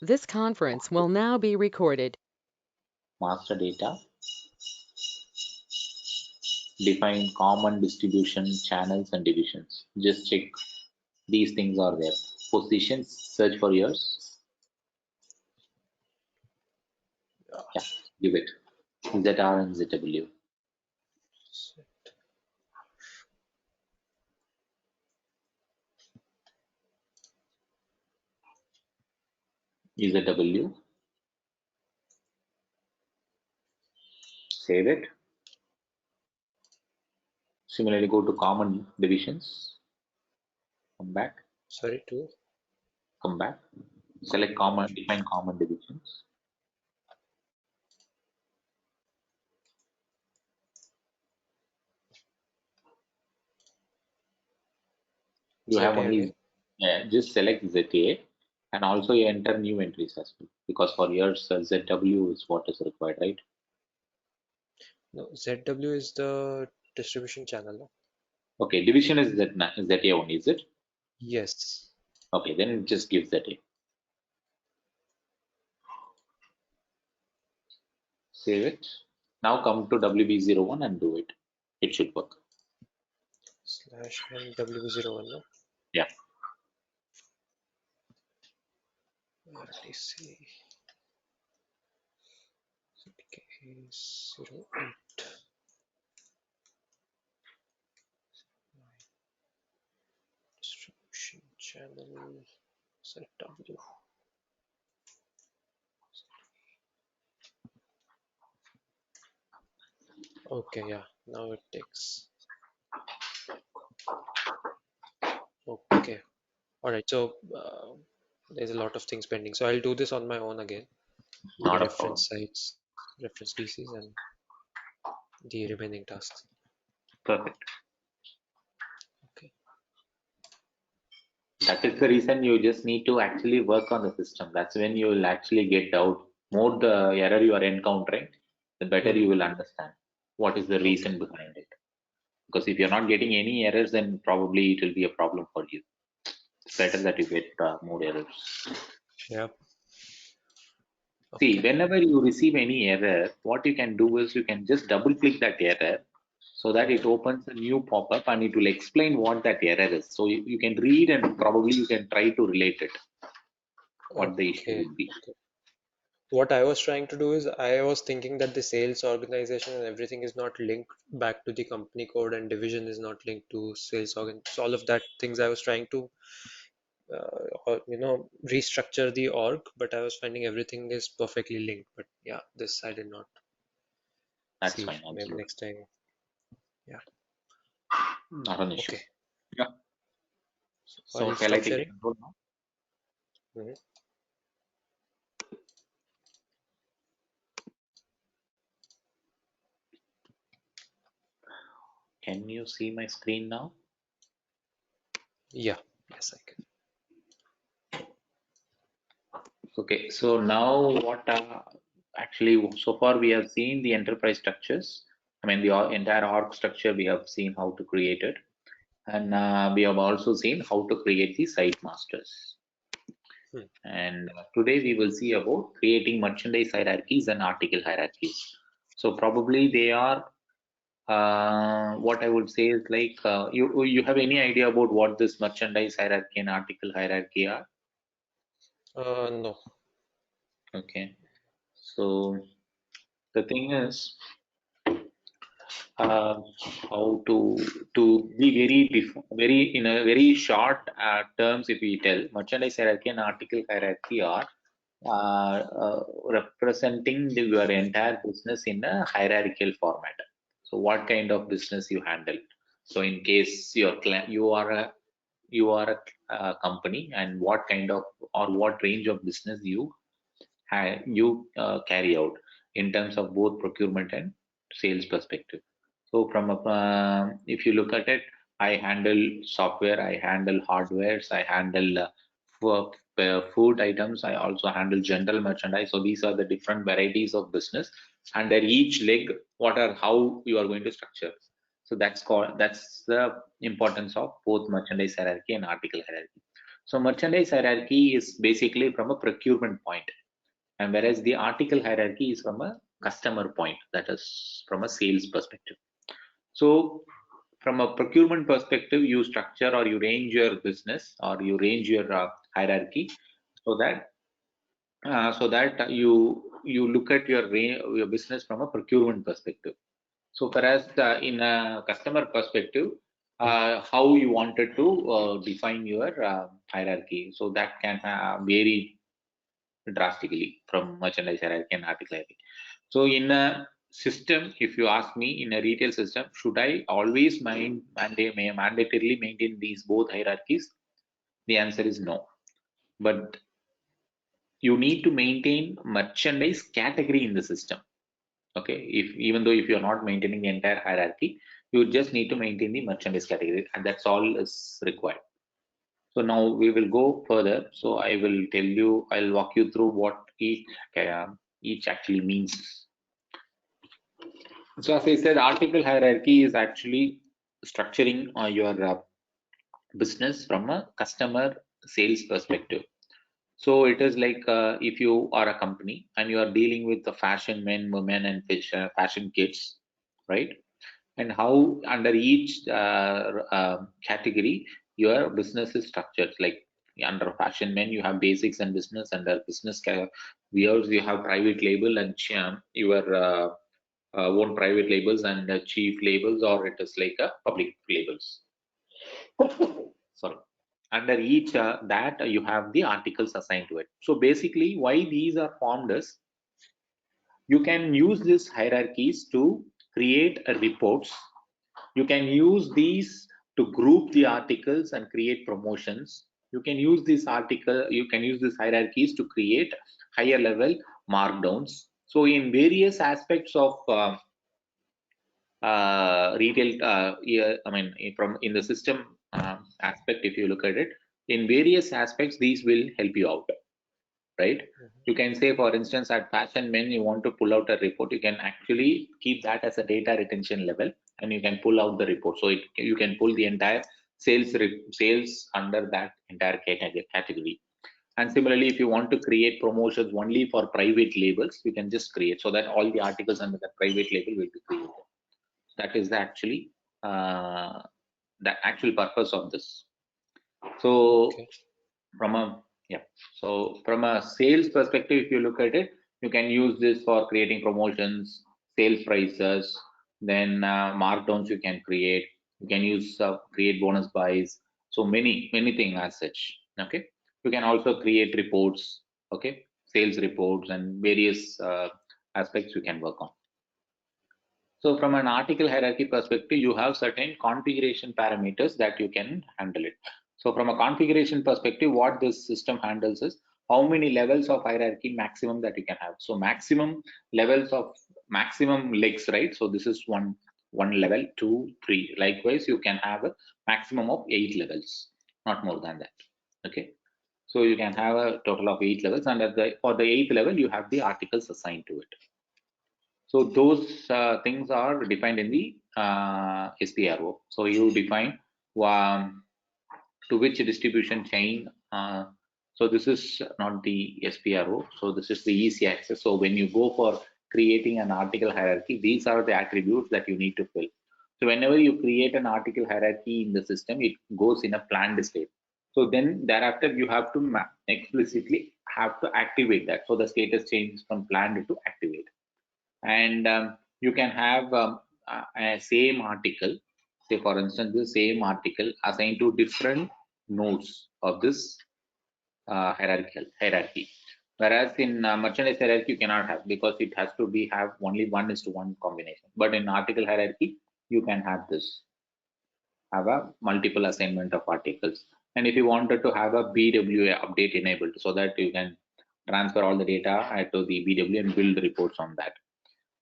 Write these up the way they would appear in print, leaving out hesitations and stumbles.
This conference will now be recorded. Master data, define common distribution channels and divisions. Just check these things are there. Positions, search for yours. Yeah, give it. ZR and ZW. ZW. Save it. Similarly, go to common divisions. Come back. Sorry, two. Come back. Select common, define common divisions. You have only, just select ZA and also you enter new entries as well, because for yours ZW is what is required, right? No, ZW is the distribution channel. No? Okay, division is ZA only, is it? Yes. Okay, then just give ZA. Save it. Now come to WB01 and do it. It should work. /n WB01. No? Yeah. RTC ZK08 distribution channel ZW. Okay, yeah, now it takes. Okay, all right, so there's a lot of things pending, so I'll do this on my own again. Not The a problem. reference sites, reference DCs, and the remaining tasks. Perfect. Okay. That is the reason you just need to actually work on the system. That's when you will actually get out. More the error you are encountering, the better you will understand what is the reason behind it. Because if you're not getting any errors, then probably it will be a problem for you. It's better that you get more errors. Yep. See, Okay. whenever you receive any error, what you can do is you can just double click that error so that it opens a new pop-up and it will explain what that error is. So you can read and probably you can try to relate it, what the issue Okay. would be. Okay. What I was trying to do is I was thinking that the sales organization and everything is not linked back to the company code and division is not linked to sales organ. So all of that things I was trying to restructure the org, but I was finding everything is perfectly linked. But yeah, this I did not That's see. fine, Maybe absolutely. next time. Yeah. Not an issue. Okay. Yeah. So I'll shall I stop take sharing. control now? Mhm. Can you see my screen now? Yeah. Yes, I can. Okay, so now what actually so far we have seen the enterprise structures. I mean the entire org structure we have seen how to create it, and we have also seen how to create the site masters. And today we will see about creating merchandise hierarchies and article hierarchies. So probably they are what I would say is like you have any idea about what this merchandise hierarchy and article hierarchy are? No. Okay, so the thing is how to be very in a very short terms, if we tell, merchandise hierarchy and article hierarchy are representing your entire business in a hierarchical format. So what kind of business you handle? So in case you are a company, and what kind of or what range of business you carry out in terms of both procurement and sales perspective. So if you look at it, I handle software, I handle hardwares, I handle food items, I also handle general merchandise. So these are the different varieties of business, and at each leg, how you are going to structure. So that's the importance of both merchandise hierarchy and article hierarchy. So merchandise hierarchy is basically from a procurement point, and whereas the article hierarchy is from a customer point, that is from a sales perspective. So from a procurement perspective, you structure or you range your business or you range your hierarchy so that you look at your business from a procurement perspective. So whereas in a customer perspective, how you wanted to define your hierarchy, so that can vary drastically from merchandise hierarchy and article hierarchy. So in a system, if you ask me, in a retail system, should I always mandatorily maintain these both hierarchies? The answer is no. But you need to maintain merchandise category in the system. Okay, even though if you're not maintaining the entire hierarchy, you just need to maintain the merchandise category, and that's all is required. So now we will go further. So I'll walk you through what each actually means. So as I said, article hierarchy is actually structuring your business from a customer sales perspective. So it is like if you are a company and you are dealing with the fashion men, women, and fashion kids, right? And how under each category your business is structured. Like under fashion men, you have basics and business. Under business wears, you have private label and your own private labels and chief labels, or it is like a public labels. Sorry. Under each that you have the articles assigned to it. So basically, why these are formed is you can use these hierarchies to create reports. You can use these to group the articles and create promotions. You can use these hierarchies to create higher level markdowns. So in various aspects of retail, I mean, from in the system aspect, if you look at it, in various aspects, these will help you out, right? You can say, for instance, at fashion men, you want to pull out a report, you can actually keep that as a data retention level, and you can pull out the report. So you can pull the entire sales under that entire category. And similarly, if you want to create promotions only for private labels, you can just create so that all the articles under the private label will be created. That is the actual purpose of this. So from a sales perspective, if you look at it, you can use this for creating promotions, sales prices, then markdowns you can create. You can use create bonus buys. So many things as such. Okay, you can also create reports. Okay, sales reports and various aspects you can work on. So from an article hierarchy perspective, you have certain configuration parameters that you can handle it. So from a configuration perspective, what this system handles is how many levels of hierarchy maximum that you can have. So maximum levels of maximum legs, right? So this is one level, 2, 3. Likewise, you can have a maximum of 8 levels, not more than that. Okay. So you can have a total of 8 levels, and for the 8th level, you have the articles assigned to it. So those things are defined in the SPRO. So you define to which distribution chain. So this is not the SPRO. So this is the easy access. So when you go for creating an article hierarchy, these are the attributes that you need to fill. So whenever you create an article hierarchy in the system, it goes in a planned state. So then thereafter you have to explicitly have to activate that. So the status changes from planned to activate. And you can have a same article, say for instance the same article assigned to different nodes of this hierarchy, whereas in merchandise hierarchy you cannot have, because it has to have only 1:1 combination. But in article hierarchy you can have this, have a multiple assignment of articles. And if you wanted to have a BW update enabled, so that you can transfer all the data to the BW and build reports on that.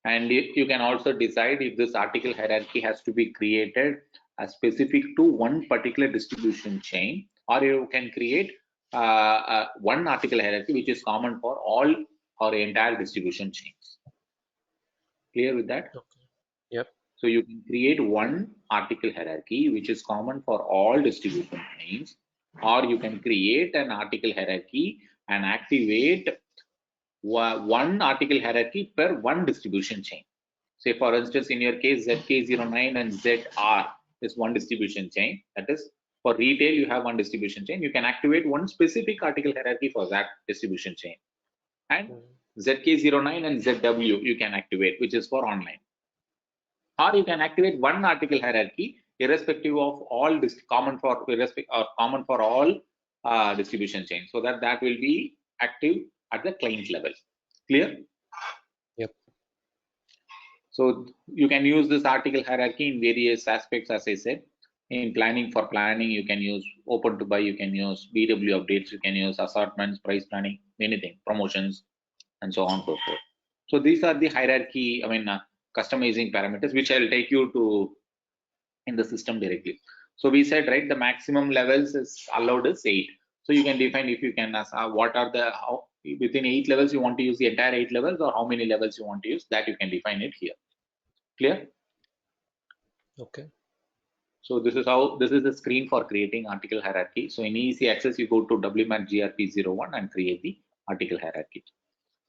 And you can also decide if this article hierarchy has to be created as specific to one particular distribution chain, or you can create one article hierarchy which is common for all or entire distribution chains. Clear with that? Okay. Yep. So you can create one article hierarchy which is common for all distribution chains, or you can create an article hierarchy and activate one article hierarchy per one distribution chain. Say for instance, in your case, ZK09 and ZR is one distribution chain. That is, for retail, you have one distribution chain. You can activate one specific article hierarchy for that distribution chain. And ZK09 and ZW you can activate, which is for online. Or you can activate one article hierarchy irrespective of all common for all distribution chains, so that will be active at the client level. Clear? Yep. So you can use this article hierarchy in various aspects, as I said. In planning, you can use open to buy, you can use BW updates, you can use assortments, price planning, anything, promotions, and so on and so forth. So these are the hierarchy, customizing parameters, which I'll take you to in the system directly. So we said, right, the maximum levels is allowed is 8. So you can define, if you can ask what are the, within 8 levels you want to use the entire 8 levels, or how many levels you want to use, that you can define it here. Clear? Okay. So this is the screen for creating article hierarchy. So in easy access, you go to WMAT GRP01 and create the article hierarchy.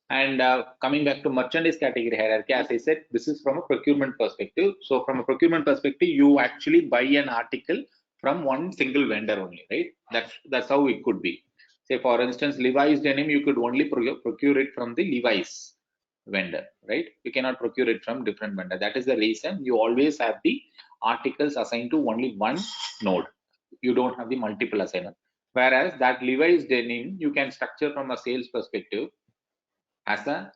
And coming back to merchandise category hierarchy, as I said, this is from a procurement perspective. So from a procurement perspective, you actually buy an article from one single vendor only, right? That's how it could be. Say for instance, Levi's denim, you could only procure it from the Levi's vendor, right? You cannot procure it from different vendor. That is the reason you always have the articles assigned to only one node. You don't have the multiple assignment. Whereas that Levi's denim, you can structure from a sales perspective as a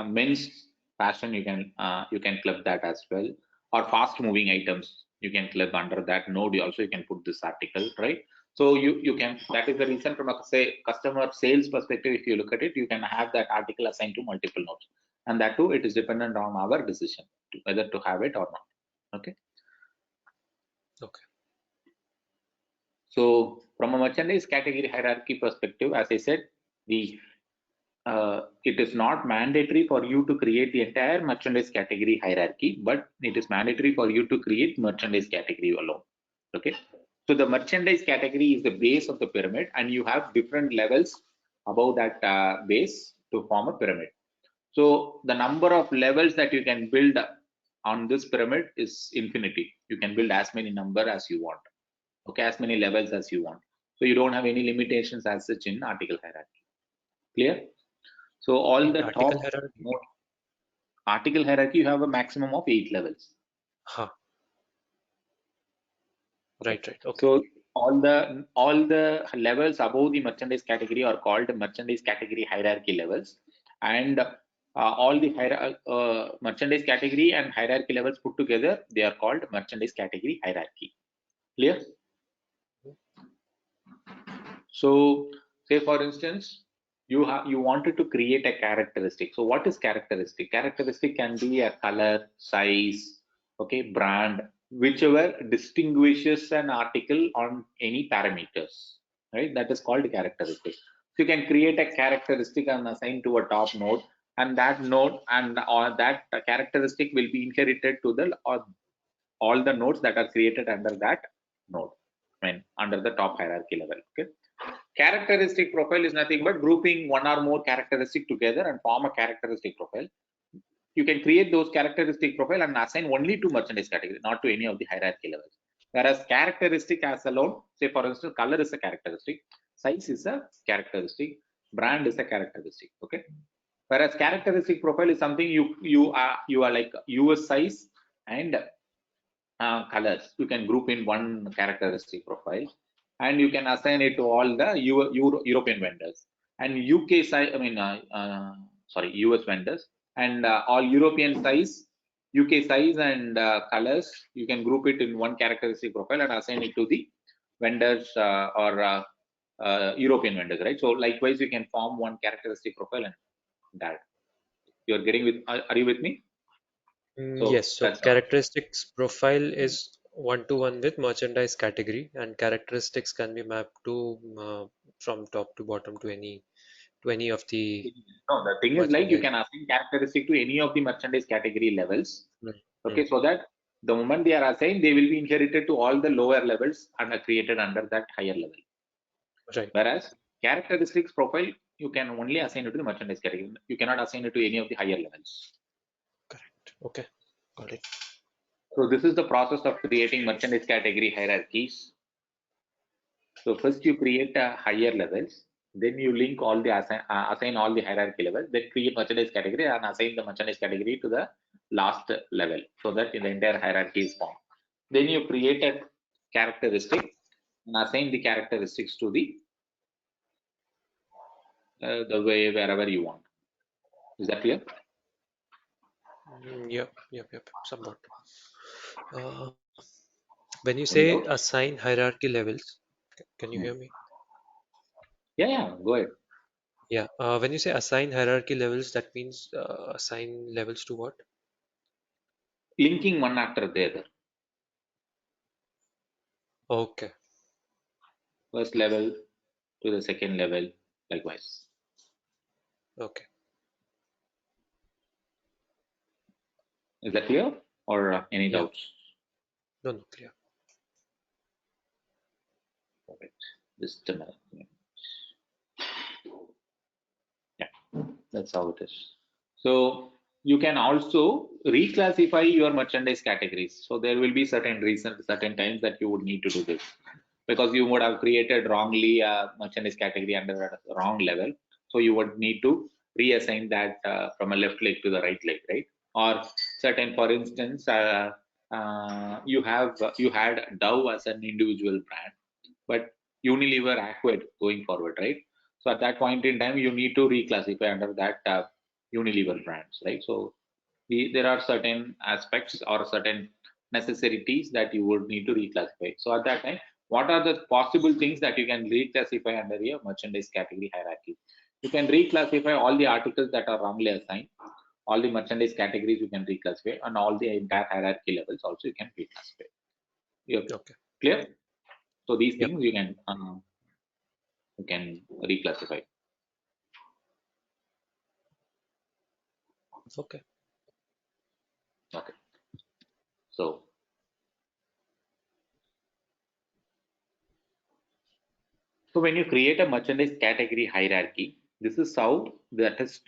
men's fashion. You can club that as well, or fast moving items you can club under that node. You can put this article, right? So you can, that is the reason from a say customer sales perspective, if you look at it, you can have that article assigned to multiple nodes, and that too, it is dependent on our decision whether to have it or not. Okay. So from a merchandise category hierarchy perspective, as I said, it is not mandatory for you to create the entire merchandise category hierarchy, but it is mandatory for you to create merchandise category alone. Okay. So the merchandise category is the base of the pyramid, and you have different levels above that base to form a pyramid. So the number of levels that you can build on this pyramid is infinity. You can build as many number as you want. Okay, as many levels as you want. So you don't have any limitations as such in article hierarchy. Clear? So all In the article top hierarchy? article hierarchy, you have a maximum of 8 levels. Right. Okay. So all the levels above the merchandise category are called merchandise category hierarchy levels, and all the merchandise category and hierarchy levels put together, they are called merchandise category hierarchy. Clear? So say for instance, you wanted to create a characteristic. So what is characteristic? Characteristic can be a color, size, okay, brand, whichever distinguishes an article on any parameters, right? That is called characteristic. So you can create a characteristic and assign to a top node, and that node and that characteristic will be inherited to the all the nodes that are created under that node, under the top hierarchy level. Okay. Characteristic profile is nothing but grouping one or more characteristic together and form a characteristic profile. You can create those characteristic profile and assign only to merchandise category, not to any of the hierarchy levels. Whereas characteristic as alone, say for instance, color is a characteristic, size is a characteristic, brand is a characteristic. Okay. Whereas characteristic profile is something you are like US size and colors. You can group in one characteristic profile, and you can assign it to all the European vendors and UK size. US vendors and all European size, UK size, and colors. You can group it in one characteristic profile and assign it to the vendors or European vendors, right? So likewise, you can form one characteristic profile and that. You're getting with? Are you with me? So Yes, so that's characteristics profile is one-to-one with merchandise category, and characteristics can be mapped to from top to bottom to any of the No, the thing is like you merchandise. can assign characteristic to any of the merchandise category levels. Mm, Okay, mm. so that The moment they are assigned, they will be inherited to all the lower levels and are created under that higher level. Right. Whereas characteristics profile, you can only assign it to the merchandise category. You cannot assign it to any of the higher levels. Correct. Okay. Got it. So this is the process of creating merchandise category hierarchies. So first you create higher levels, then you link all the assign all the hierarchy levels, then create merchandise category and assign the merchandise category to the last level so that the entire hierarchy is formed. Then you create a characteristic and assign the characteristics to the way wherever you want. Is that clear? Yep. Somewhat. When you say assign hierarchy levels, can you hear me? Yeah, go ahead. Yeah. When you say assign hierarchy levels, that means assign levels to what? Linking one after the other. Okay. First level to the second level, likewise. Okay. Is that clear or any Yeah. doubts? No, clear. Perfect. Just a minute. Yeah, that's how it is. So you can also reclassify your merchandise categories. So there will be certain reasons, certain times that you would need to do this because you would have created wrongly a merchandise category under a wrong level. So you would need to reassign that from a left leg to the right leg, right? Or certain, for instance, you had Dove as an individual brand, but Unilever acquired going forward, right? So at that point in time, you need to reclassify under that Unilever brands, right? So there are certain aspects or certain necessities that you would need to reclassify. So at that time, what are the possible things that you can reclassify under your merchandise category hierarchy? You can reclassify all the articles that are wrongly assigned, all the merchandise categories you can reclassify, and all the entire hierarchy levels also you can reclassify. You're Okay. clear? So these Yep. things you can reclassify. Okay. Okay. So when you create a merchandise category hierarchy, this is how that is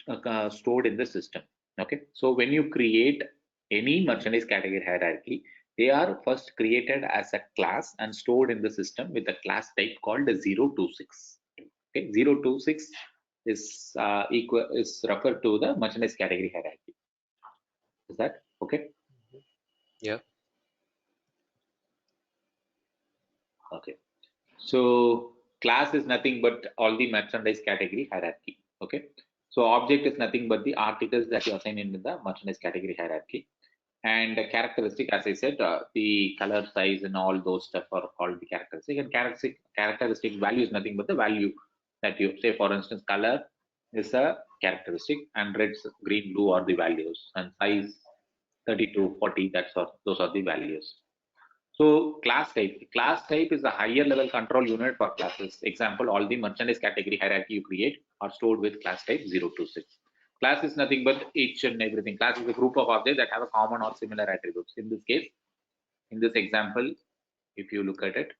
stored in the system. Okay. So when you create any merchandise category hierarchy, they are first created as a class and stored in the system with a class type called 026. Okay. 026 is referred to the merchandise category hierarchy. Is that okay? Yeah. Okay. So class is nothing but all the merchandise category hierarchy. Okay. So object is nothing but the articles that you assign in the merchandise category hierarchy. And the characteristic, as I said, the color, size, and all those stuff are called the characteristic. And characteristic value is nothing but the value that you say. For instance, color is a characteristic, and red, green, blue are the values, and size 32, 40. Those are the values. So class type is a higher level control unit for classes. Example, all the merchandise category hierarchy you create are stored with class type 026. Class is nothing but each and everything. Class is a group of objects that have a common or similar attributes. In this case, in this example, if you look at it,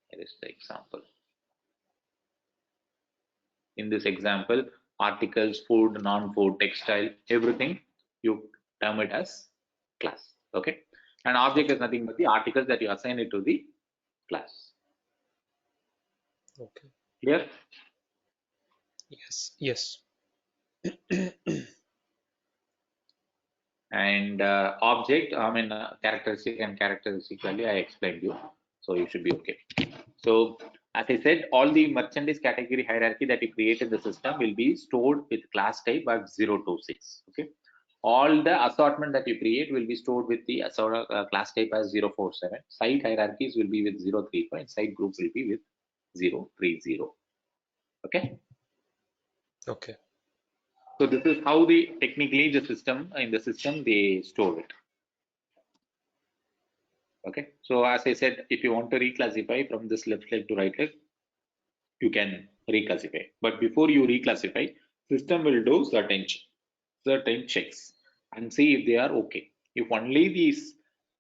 here is the example. In this example, articles, food, non-food, textile, everything, you term it as class. Okay. An object is nothing but the articles that you assign it to the class. Okay. Clear? Yes. And object, characteristic and characteristic value, I explained you. So you should be okay. So as I said, all the merchandise category hierarchy that you create in the system will be stored with class type as 026. Okay. All the assortment that you create will be stored with the class type as 047. Site hierarchies will be with 035 and site group will be with 030. Okay. Okay. So this is how technically the system they store it. Okay. So as I said, if you want to reclassify from this left leg to right leg, you can reclassify. But before you reclassify, system will do certain certain checks and see if they are okay. If only these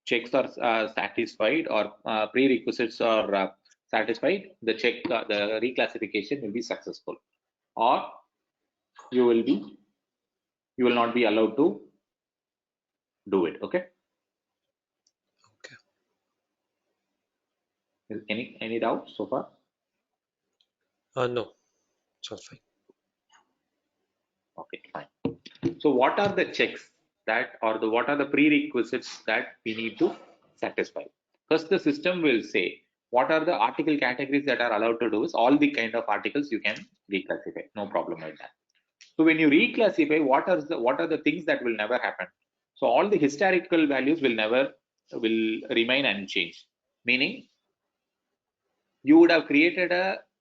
checks are satisfied or prerequisites are satisfied, the the reclassification will be successful, or you will be you will not be allowed to do it. Okay. Okay. Any doubts so far? No, it's all fine. Okay, fine. So what are the checks that, or what are the prerequisites that we need to satisfy? First, the system will say what are the article categories that are allowed to do is all the kind of articles you can reclassify. No problem with that. So when you reclassify, what are the things that will never happen? So all the historical values will remain unchanged. Meaning you would have created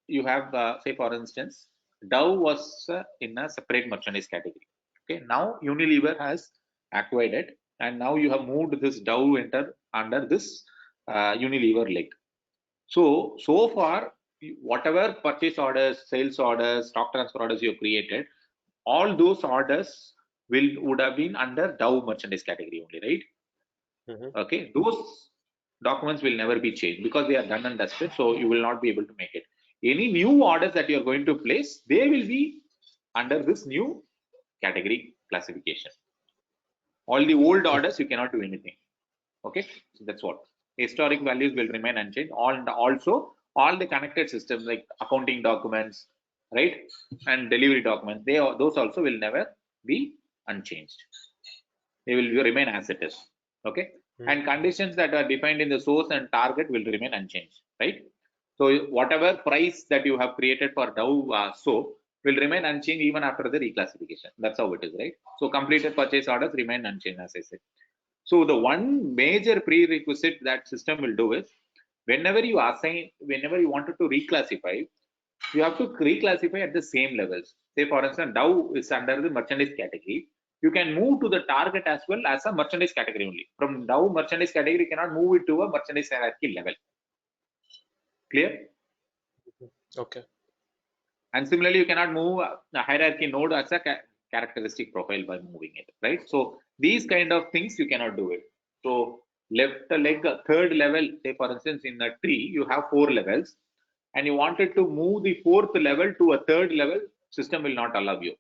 you have say for instance, Dove was in a separate merchandise category. Okay, now Unilever has acquired it, and now you have moved this Dove under this Unilever leg. So far, whatever purchase orders, sales orders, stock transfer orders you have created, all those orders would have been under Dove merchandise category only, right? Okay, those documents will never be changed because they are done and dusted, so you will not be able to make it. Any new orders that you are going to place, they will be under this new category classification. All the old orders you cannot do anything. Okay, so that's what. Historic values will remain unchanged. Also all the connected systems like accounting documents, right, and delivery documents, those also will never be unchanged. They will remain as it is. Okay, and conditions that are defined in the source and target will remain unchanged, right? So whatever price that you have created for Dove soap will remain unchanged even after the reclassification. That's how it is, right? So completed purchase orders remain unchanged, as I said. So the one major prerequisite that system will do is whenever you wanted to reclassify, you have to reclassify at the same levels. Say for instance, Dove is under the merchandise category. You can move to the target as well as a merchandise category only. From Dove merchandise category, you cannot move it to a merchandise hierarchy level. Clear? Okay. And similarly, you cannot move a hierarchy node as a characteristic profile by moving it, right? So these kind of things you cannot do it. So left leg, third level, say for instance, in a tree, you have 4 levels, and you wanted to move the 4th level to a 3rd level, system will not allow you.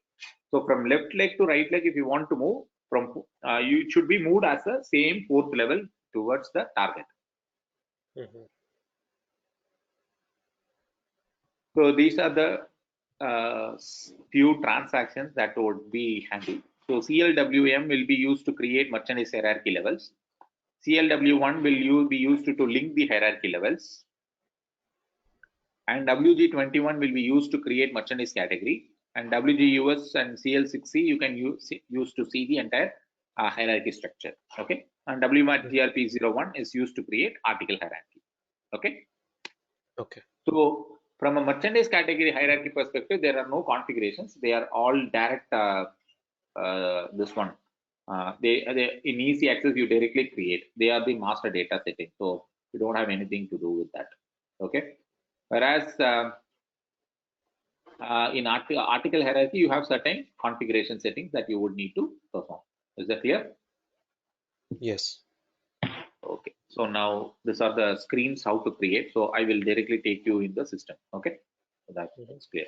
So from left leg to right leg, if you want to move from, you should be moved as the same 4th level towards the target. So these are the few transactions that would be handled. So CLWM will be used to create merchandise hierarchy levels. CLW1 will be used to link the hierarchy levels. And WG21 will be used to create merchandise category. And WGUS and CL6C you can use to see the entire hierarchy structure. Okay. And WMAT-GRP01 is used to create article hierarchy. Okay. Okay. So from a merchandise category hierarchy perspective, there are no configurations. They are all direct. This one, they in easy access you directly create. They are the master data setting, so you don't have anything to do with that. Okay. Whereas in article hierarchy, you have certain configuration settings that you would need to perform. Is that clear? Yes. Okay. So now these are the screens how to create. So I will directly take you in the system. Okay. So that's clear.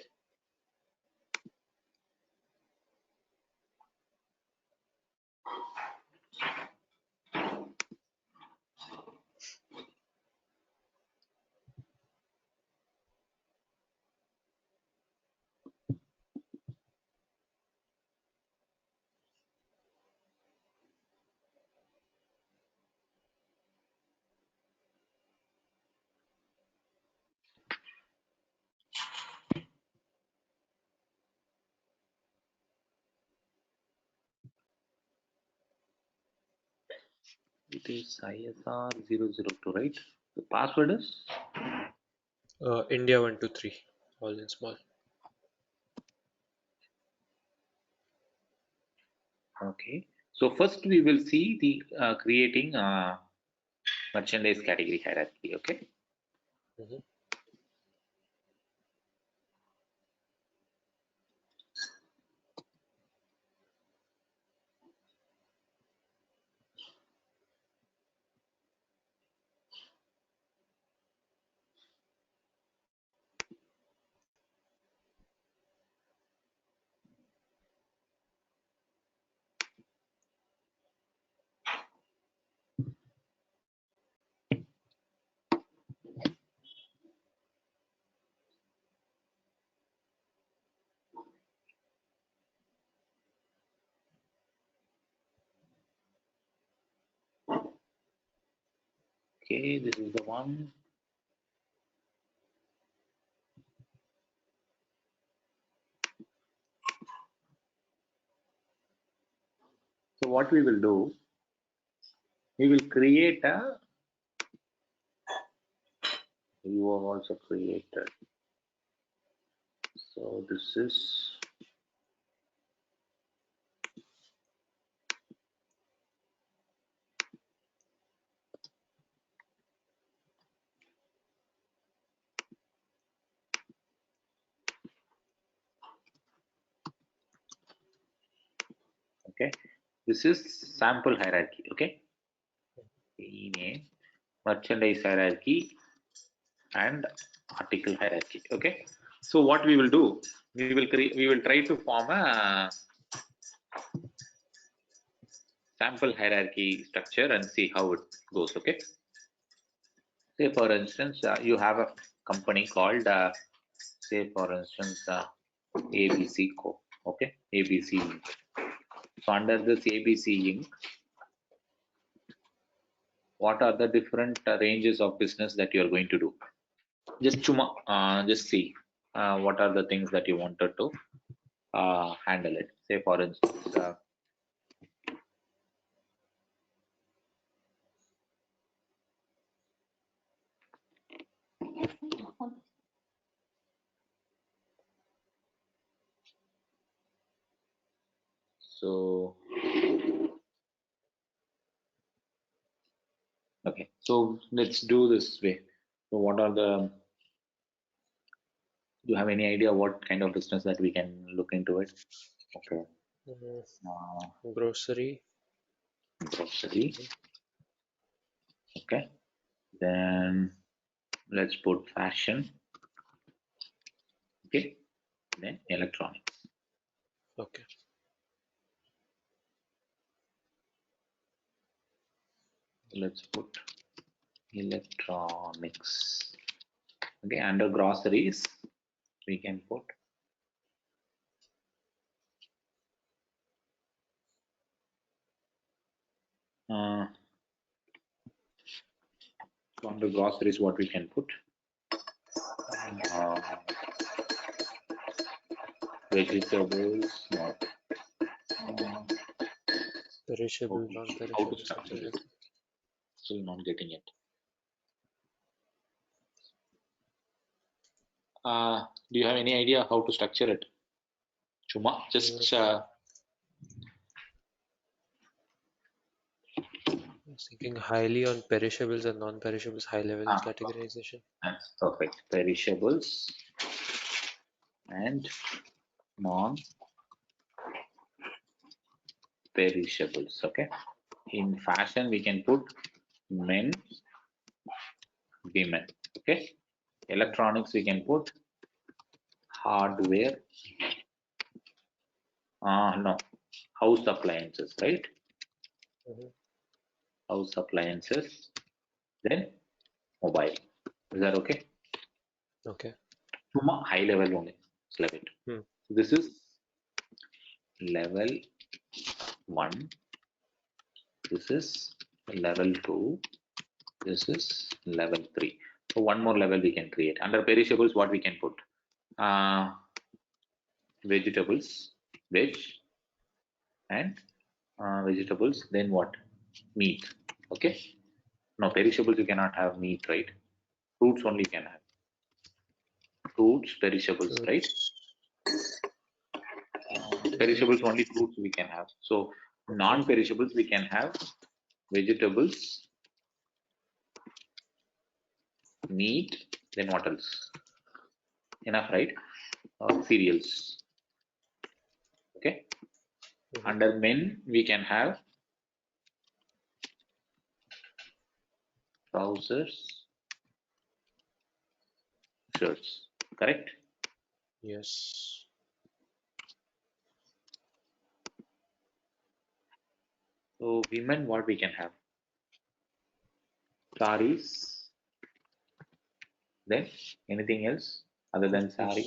It is ISR 002, right? The password is India 123, all in small. okay. So first we will see the creating merchandise category hierarchy. Okay. Okay, this is the one. So what we will do, we will create a, you have also created. So this is, okay, this is sample hierarchy, okay, name, merchandise hierarchy, and article hierarchy, okay. So what we will do, we will try to form a sample hierarchy structure and see how it goes, okay. Say for instance, you have a company called, say for instance, ABC Co, okay, ABC Inc. So under this ABC Inc, what are the different ranges of business that you are going to do? Just see what are the things that you wanted to handle it. Say for instance, so okay, so let's do this way. So what are the, do you have any idea what kind of business that we can look into it? Okay, Grocery. grocery. Okay, then let's put fashion. Okay, then electronics. Okay. Let's put electronics. Okay, under groceries we can put so under groceries what we can put, vegetables, not Perishable, how to non-perishable, structure something like it. that. Still not getting it. Do you have any idea how to structure it? Chuma, just I was thinking highly on perishables and non-perishables, high-level categorization. that's perfect. Perishables and non-perishables. Okay. In fashion, we can put men, women. Okay. Electronics, we can put hardware. No, house appliances, right? House appliances. Then mobile. Is that okay? Okay. High level only. Select it. This is level 1. This is level 2. This is level 3. So one more level we can create. Under perishables, what we can put? Vegetables, veg, and vegetables. Then what? Meat. Okay. No, perishables you cannot have meat, right? Fruits only can have. Fruits, perishables, right? Perishables only fruits we can have. So non-perishables we can have vegetables, meat, then what else? Enough, right? Cereals. Okay. Under men we can have trousers, shirts. Correct? Yes. So women, what we can have? Saris. Then anything else other than sari?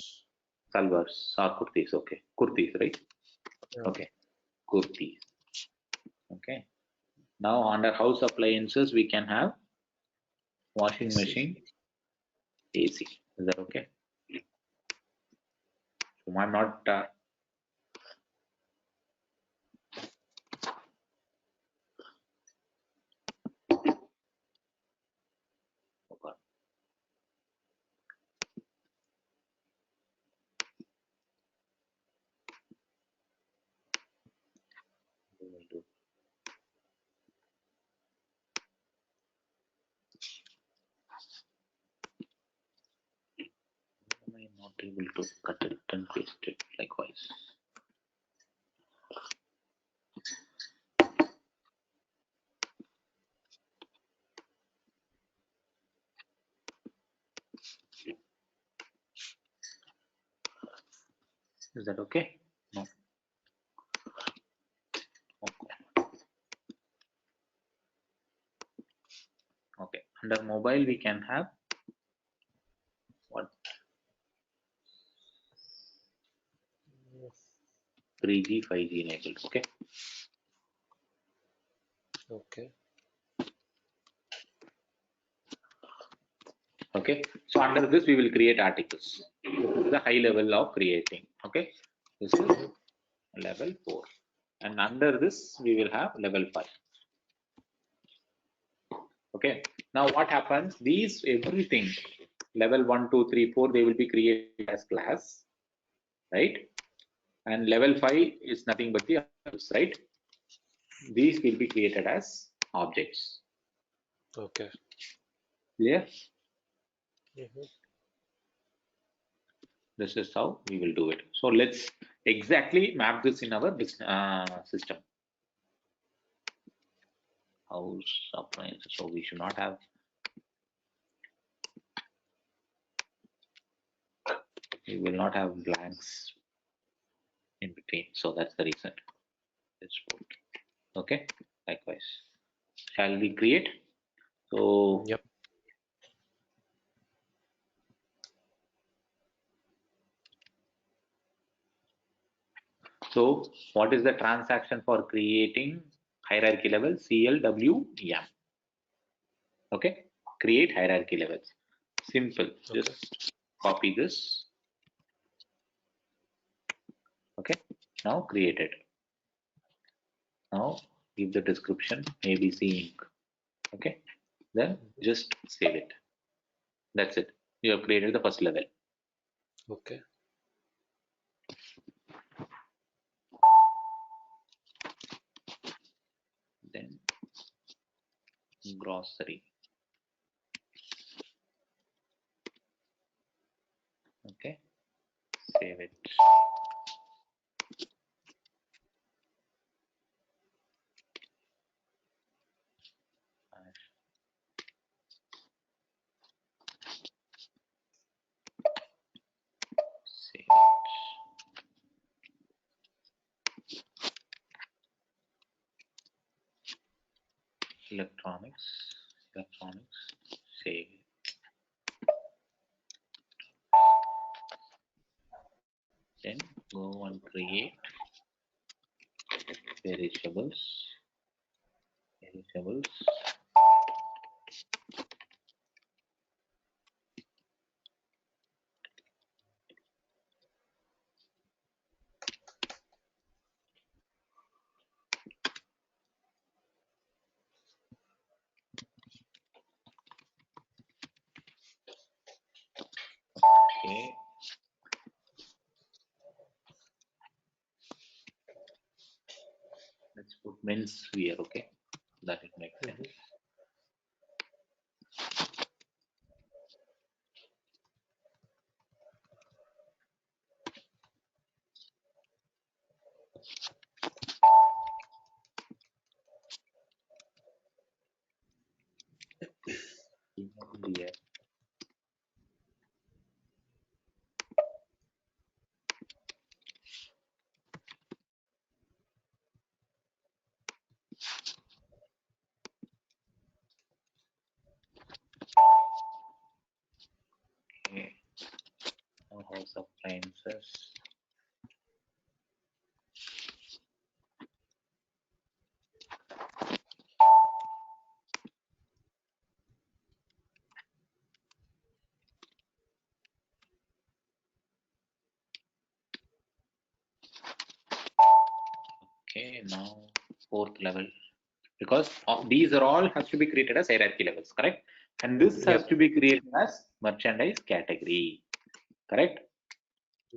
Salwars or kurtis. Okay, kurtis, right? Yeah. Okay, kurtis. Okay. Now under house appliances we can have washing AC. machine, AC. Is that okay? So I'm not. Am I not able to cut it and paste it likewise? Is that okay? No. Okay. Okay. Under mobile, we can have what? 3G, 5G enabled. Okay. Okay. Okay. So under this, we will create articles. This is the high level of creating. Okay. This is level 4. And under this, we will have level 5. Okay. Now what happens? These everything level 1, 2, 3, 4, they will be created as class, right? And level 5 is nothing but the others, right? These will be created as objects. Okay. Clear? Mhm. This is how we will do it. So let's exactly map this in our system. House appliances. So we should not have. We will not have blanks in between. So that's the reason. Let's put. Okay. Likewise. Shall we create? So Yep. So what is the transaction for creating hierarchy level? CLWM. Okay. Create hierarchy levels. Simple. Okay. Just copy this. Okay. Now create it. Now give the description ABC Inc. Okay. Then just save it. That's it. You have created the first level. Okay. Then grocery. Okay. Save it. Save it. Electronics. Save it. Then go and create perishables. Okay. Let's put men's wear. Okay. That it makes sense. Wear. Okay. Now house appliances. Okay, now fourth level, because these are all has to be created as hierarchy levels, correct? And this has to be created as merchandise category, correct?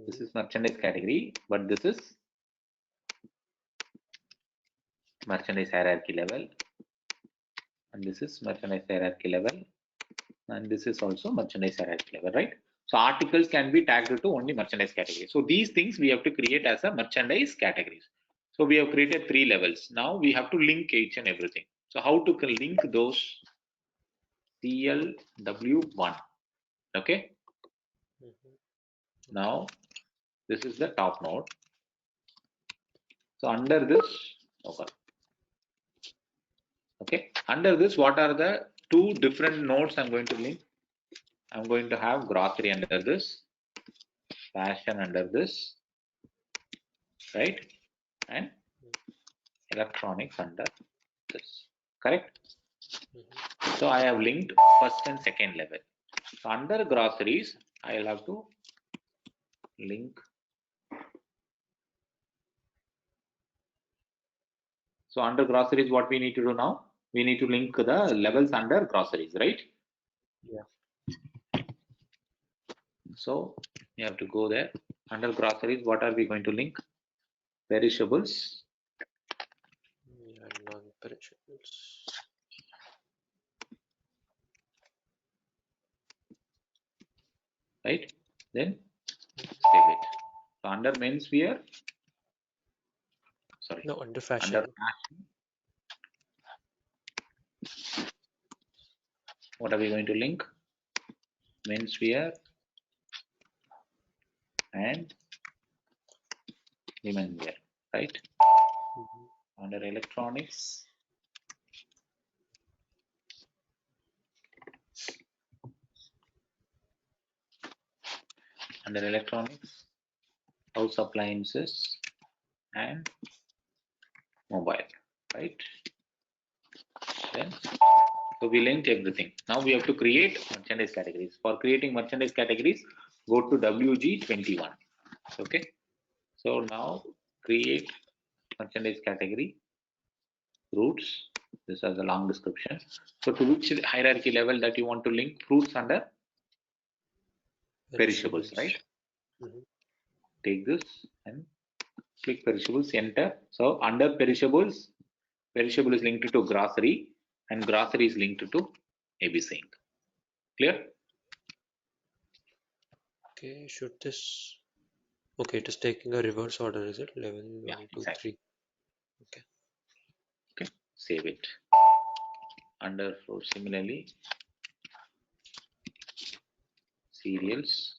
This is merchandise category, but this is merchandise hierarchy level, and this is merchandise hierarchy level, and this is also merchandise hierarchy level, right? So articles can be tagged to only merchandise category. So these things we have to create as a merchandise categories. So we have created 3 levels. Now we have to link each and everything. So how to link those? CLW1. Okay. Now this is the top node. So under this, okay, under this, what are the 2 different nodes I'm going to link? I'm going to have grocery under this, fashion under this, right? And electronics under this, correct? So I have linked first and second level. So under groceries, I'll have to link. So under groceries, what we need to do now? We need to link the levels under groceries, right? Yeah. So you have to go there. Under groceries, what are we going to link? Perishables. Yeah, non-perishables. Right? Then save it. So under menswear, sorry. No, under fashion. Under fashion, what are we going to link? Menswear and women wear, right? Under electronics, house appliances and mobile, right? Then so we linked everything. Now we have to create merchandise categories. For creating merchandise categories, go to WG21. Okay. So now create merchandise category fruits. This has a long description. So to which hierarchy level that you want to link fruits under? Perishables, right? Take this and click perishables, enter. So under perishables, perishable is linked to grocery and grocery is linked to ABC Inc. Clear? Okay, should this, okay, it is taking a reverse order, is it? Level Yeah, 1, 2, exactly. 3. Okay. Okay, save it. Under fruit, similarly, cereals.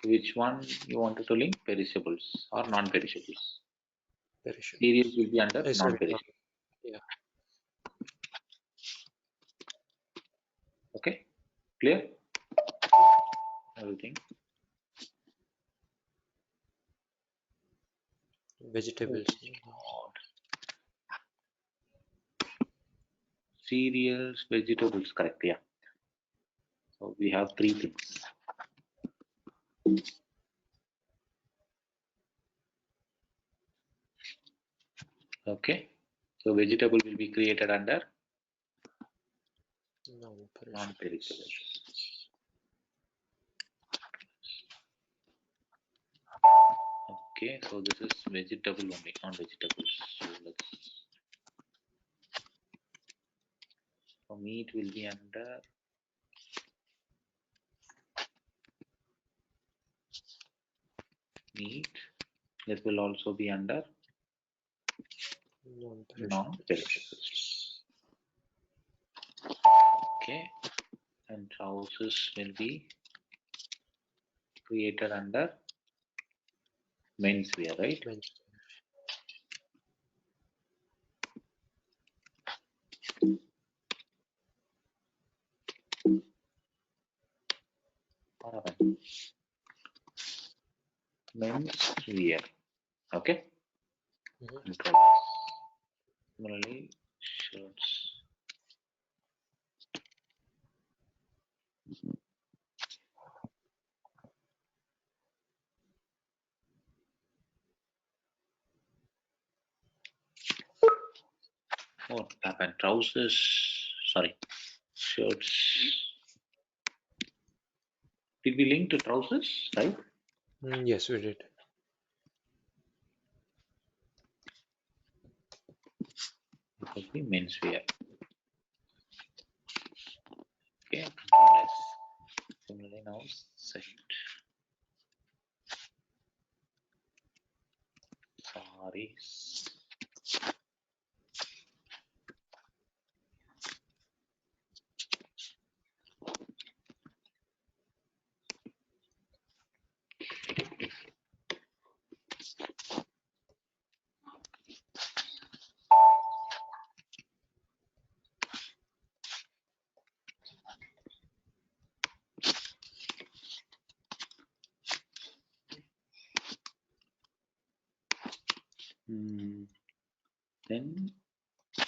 Which one you wanted to link? Perishables or non-perishables? Perishable. Cereals will be under Sorry, non-perishables. yeah. Okay, clear? Everything. Vegetables. Cereals, vegetables, correct, yeah. So we have 3 things. Okay, so vegetable will be created under non-perishables. Okay, so this is vegetable only, non-vegetables. So let's, so meat will be under meat. This will also be under non-perishables. Okay, and trousers will be created under menswear, right? Menswear. Okay. Similarly, shirts. Oh, top and trousers. Sorry, shirts. Did we link to trousers, right? Yes, we did. It would be menswear. Okay, control S. Similarly now set sarees. Then save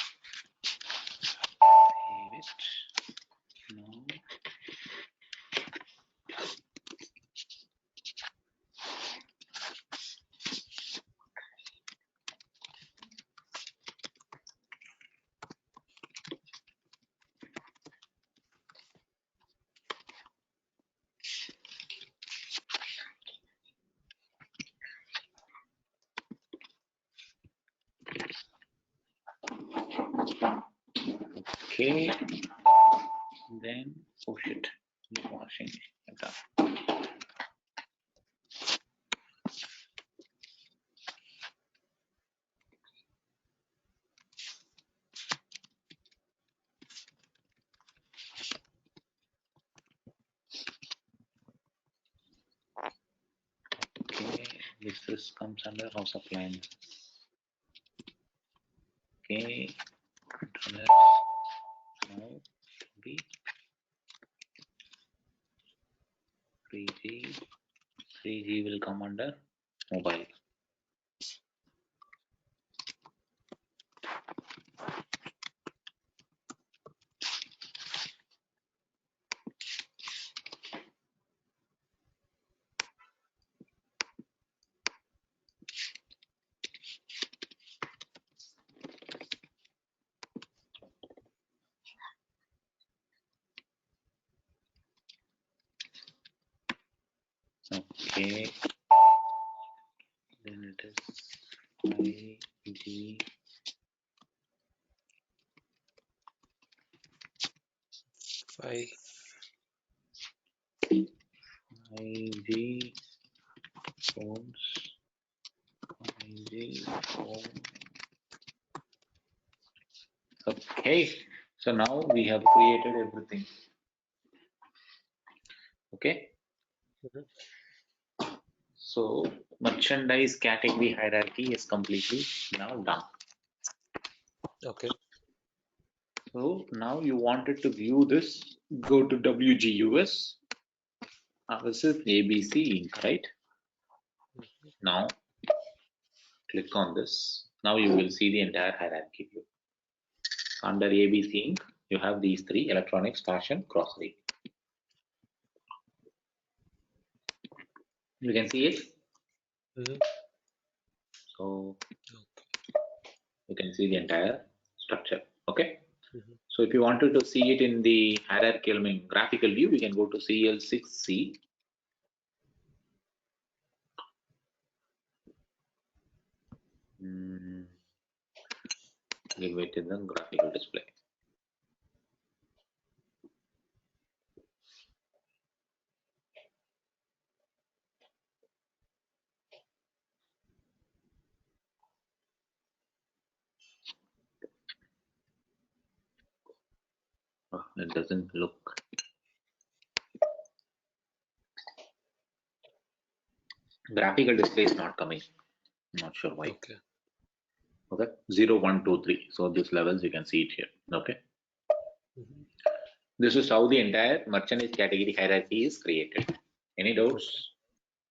it. Now okay. Then push it. Washing. Done. Okay, this comes under house appliance. Okay, control S. Now be 3G. 3G will come under mobile. Okay, then it is 5G. 5G phones. 5G phone. Okay, so now we have created everything. Okay, so merchandise category hierarchy is completely now done. Okay. So now you wanted to view this, go to WGUS. This is ABC Inc, right? Now click on this. Now you will see the entire hierarchy view. Under ABC Inc, you have these three: electronics, fashion, grocery. You can see it. So you can see the entire structure. Okay. So if you wanted to see it in the hierarchical, graphical view, we can go to CL6C. Give it in the graphical display. Oh, it doesn't look. Graphical display is not coming. I'm not sure why. Okay. Okay, 0, 1, 2, 3. So these levels you can see it here. Okay. This is how the entire merchandise category hierarchy is created. Any doubts?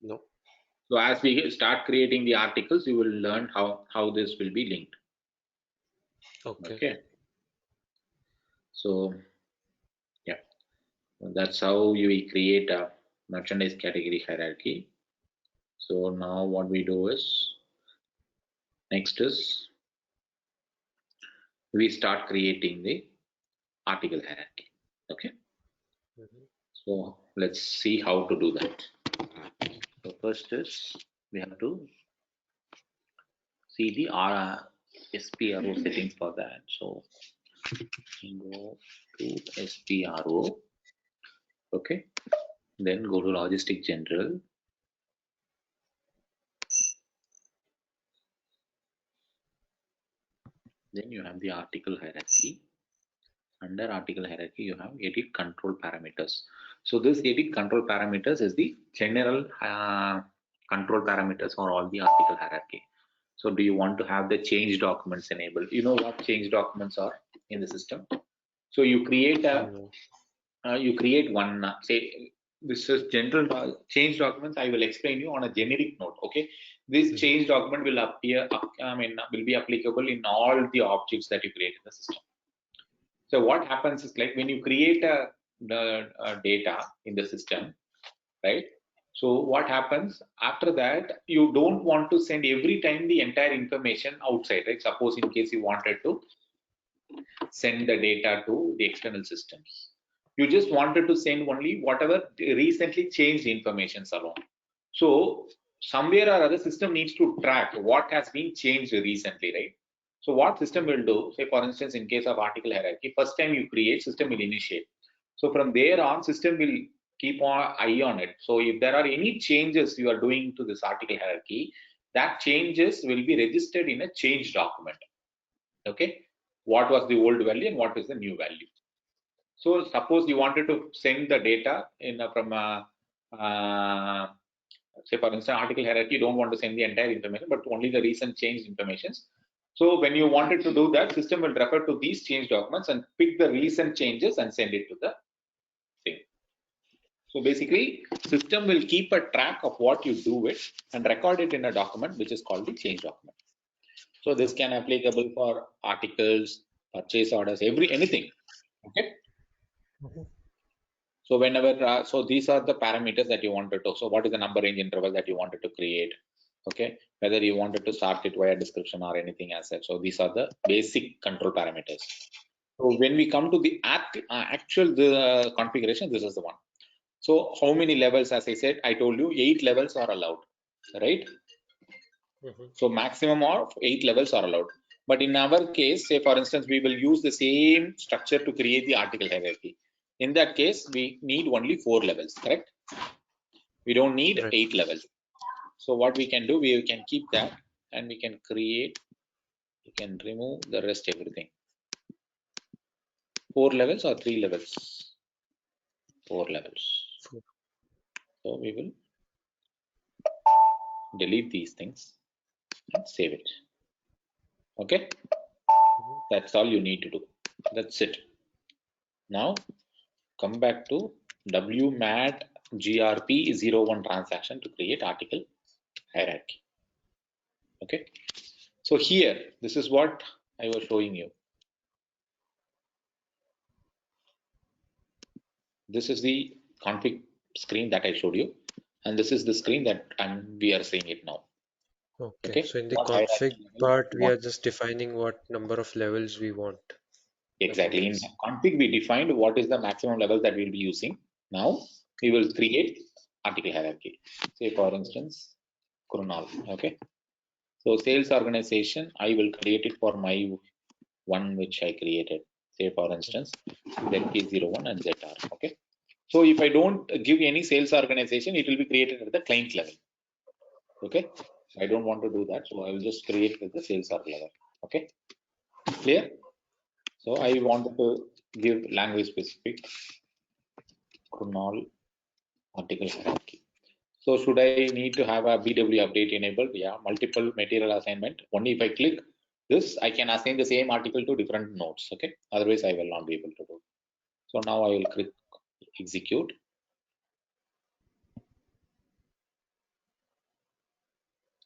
Okay. No. So as we start creating the articles, you will learn how this will be linked. Okay. So yeah, that's how you create a merchandise category hierarchy. So now what we do is, next is we start creating the article hierarchy. Okay. So let's see how to do that. So first is we have to see the SPRO settings for that. So go to SPRO. Okay. Then go to Logistic General. Then you have the article hierarchy. Under article hierarchy, you have edit control parameters. So this edit control parameters is the general control parameters for all the article hierarchy. So do you want to have the change documents enabled? You know what change documents are in the system? So you create one, say this is general change documents. I will explain you on a generic note. Okay, this change document will appear, will be applicable in all the objects that you create in the system. So what happens is, like, when you create the data in the system, right? So what happens after that, you don't want to send every time the entire information outside, right? Suppose in case you wanted to send the data to the external systems, you just wanted to send only whatever recently changed information alone. So somewhere or other system needs to track what has been changed recently, right? So what system will do, say for instance, in case of article hierarchy, first time you create, system will initiate. So from there on, system will keep an eye on it. So if there are any changes you are doing to this article hierarchy, that changes will be registered in a change document. Okay, what was the old value and what is the new value. So suppose you wanted to send the data in from say for instance article hierarchy, you don't want to send the entire information but only the recent changed informations. So when you wanted to do that, system will refer to these change documents and pick the recent changes and send it to the thing. So basically system will keep a track of what you do it and record it in a document which is called the change document. So this can applicable for articles, purchase orders, anything. Okay. So whenever, so these are the parameters that you wanted to. So what is the number range interval that you wanted to create? Okay, whether you wanted to start it via description or anything as such. So these are the basic control parameters. So when we come to the actual configuration, this is the one. So how many levels? As I said, I told you 8 levels are allowed, right? So maximum of 8 levels are allowed. But in our case, say for instance, we will use the same structure to create the article hierarchy. In that case, we need only 4 levels, correct? We don't need 8 levels. So what we can do, we can keep that and we can create, we can remove the rest everything. 4 levels or 3 levels? 4 levels. So we will delete these things and save it. Okay, that's all you need to do. That's it. Now come back to WMAT GRP01 transaction to create article hierarchy. Okay, so here this is what I was showing you. This is the config screen that I showed you, and this is the screen that we are seeing it now. Okay, so in the config part, we are just defining what number of levels we want. Exactly. In config, we defined what is the maximum level that we'll be using. Now we will create article hierarchy. Say for instance, Krunal. Okay. So sales organization, I will create it for my one which I created. Say for instance, ZK01 and ZR. Okay. So if I don't give any sales organization, it will be created at the client level. Okay. I don't want to do that, so I will just create at the sales org level. Okay. Clear? So I wanted to give language specific Krunal article hierarchy. So should I need to have a BW update enabled? Yeah, multiple material assignment. Only if I click this, I can assign the same article to different nodes. Okay. Otherwise, I will not be able to do. So now I will click execute.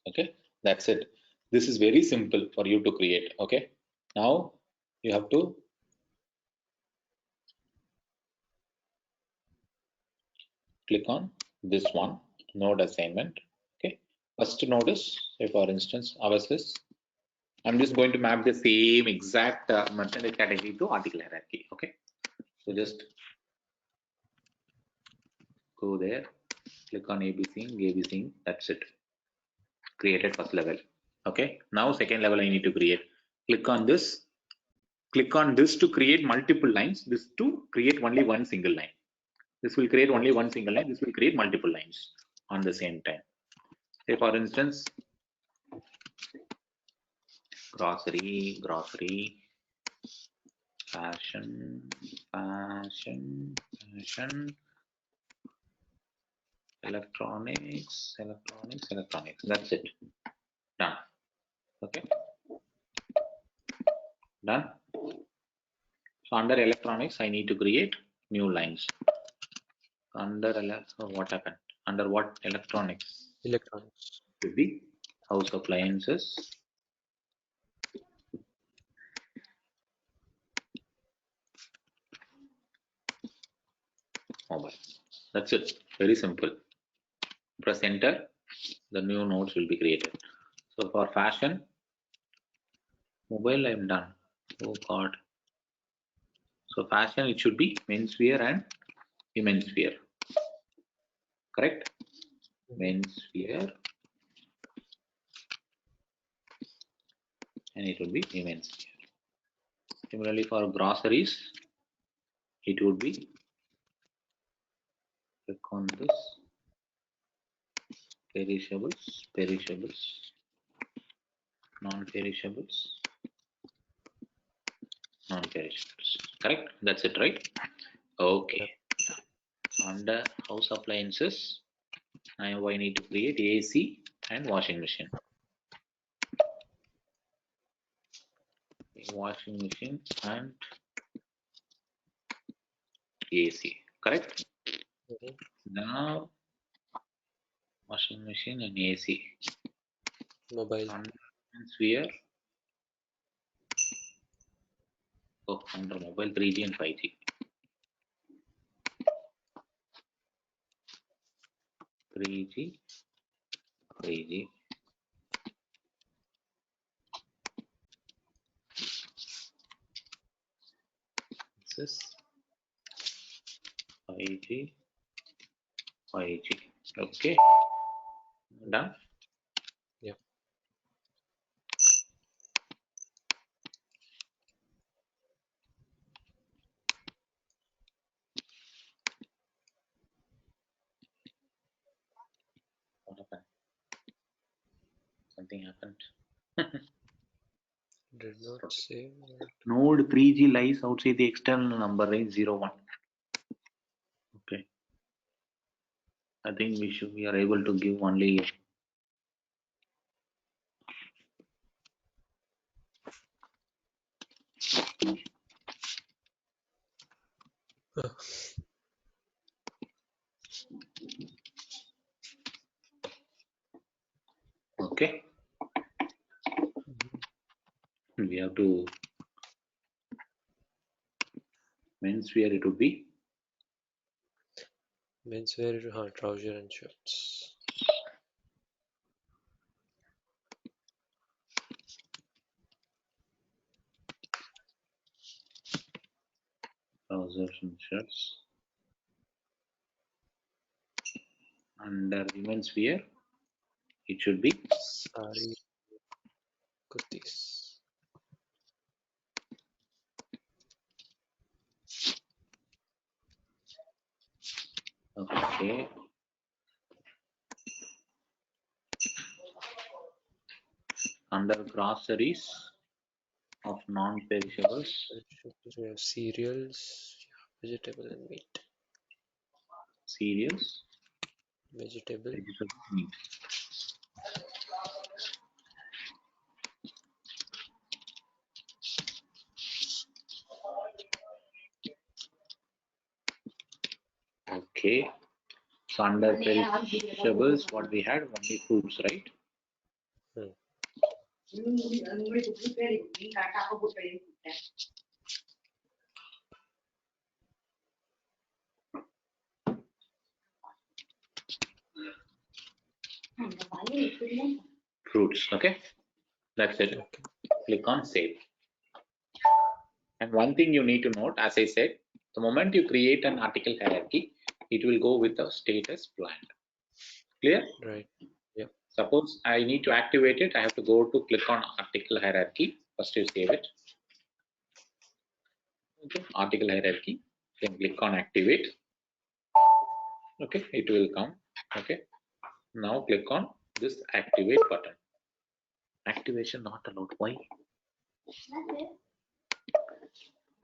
Okay, that's it. This is very simple for you to create. Okay. Now you have to click on this one node assignment. Okay. First node is, say for instance, ours is I'm just going to map the same exact merchandise category to article hierarchy. Okay, so just go there, click on ABC, that's it. Created first level. Okay, now second level I need to create. Click on this to create multiple lines, this to create only one single line. This will create only one single line, this will create multiple lines on the same time. Say for instance, grocery, fashion, electronics. That's it. Done. Okay. Done. So under electronics, I need to create new lines. Under what happened? Under what electronics? Electronics. Could be house appliances. Mobile. That's it. Very simple. Press enter. The new nodes will be created. So for fashion, mobile, I'm done. Oh God. So fashion, it should be menswear and womenswear. Correct? Menswear and it would be womenswear. Similarly for groceries, it would be, click on this, perishables, non-perishables, correct? That's it, right? Okay. Under house appliances, now I need to create AC and washing machine. And AC, correct? Now washing machine and AC. Mobile. Sphere. Oh, under mobile 3G and 5G. 3G. This is 5G. Okay. Done. Yeah. What happened? Something happened. Did not save. Node 3G lies outside the external number range 01. Okay. I think we are able to give only okay. We have to menswear, it would be Menswear, trouser and shirts. trousers and shirts. Under women's wear, it should be Sari, kurtis. okay. Under groceries of non-perishables, We have cereals, vegetable and meat. cereals, Vegetable. meat. Okay. So under perishables, what we had only fruits, right? Fruits, okay? That's it. Okay. click on save. And one thing you need to note, as I said, the moment you create an article hierarchy, it will go with the status planned. Clear? Right. Yeah. Suppose I need to activate it, I have to go to click on article hierarchy. First you save it. Okay. Article hierarchy, then click on activate. Okay, it will come. Okay. Now click on this activate button. Activation not allowed. Why?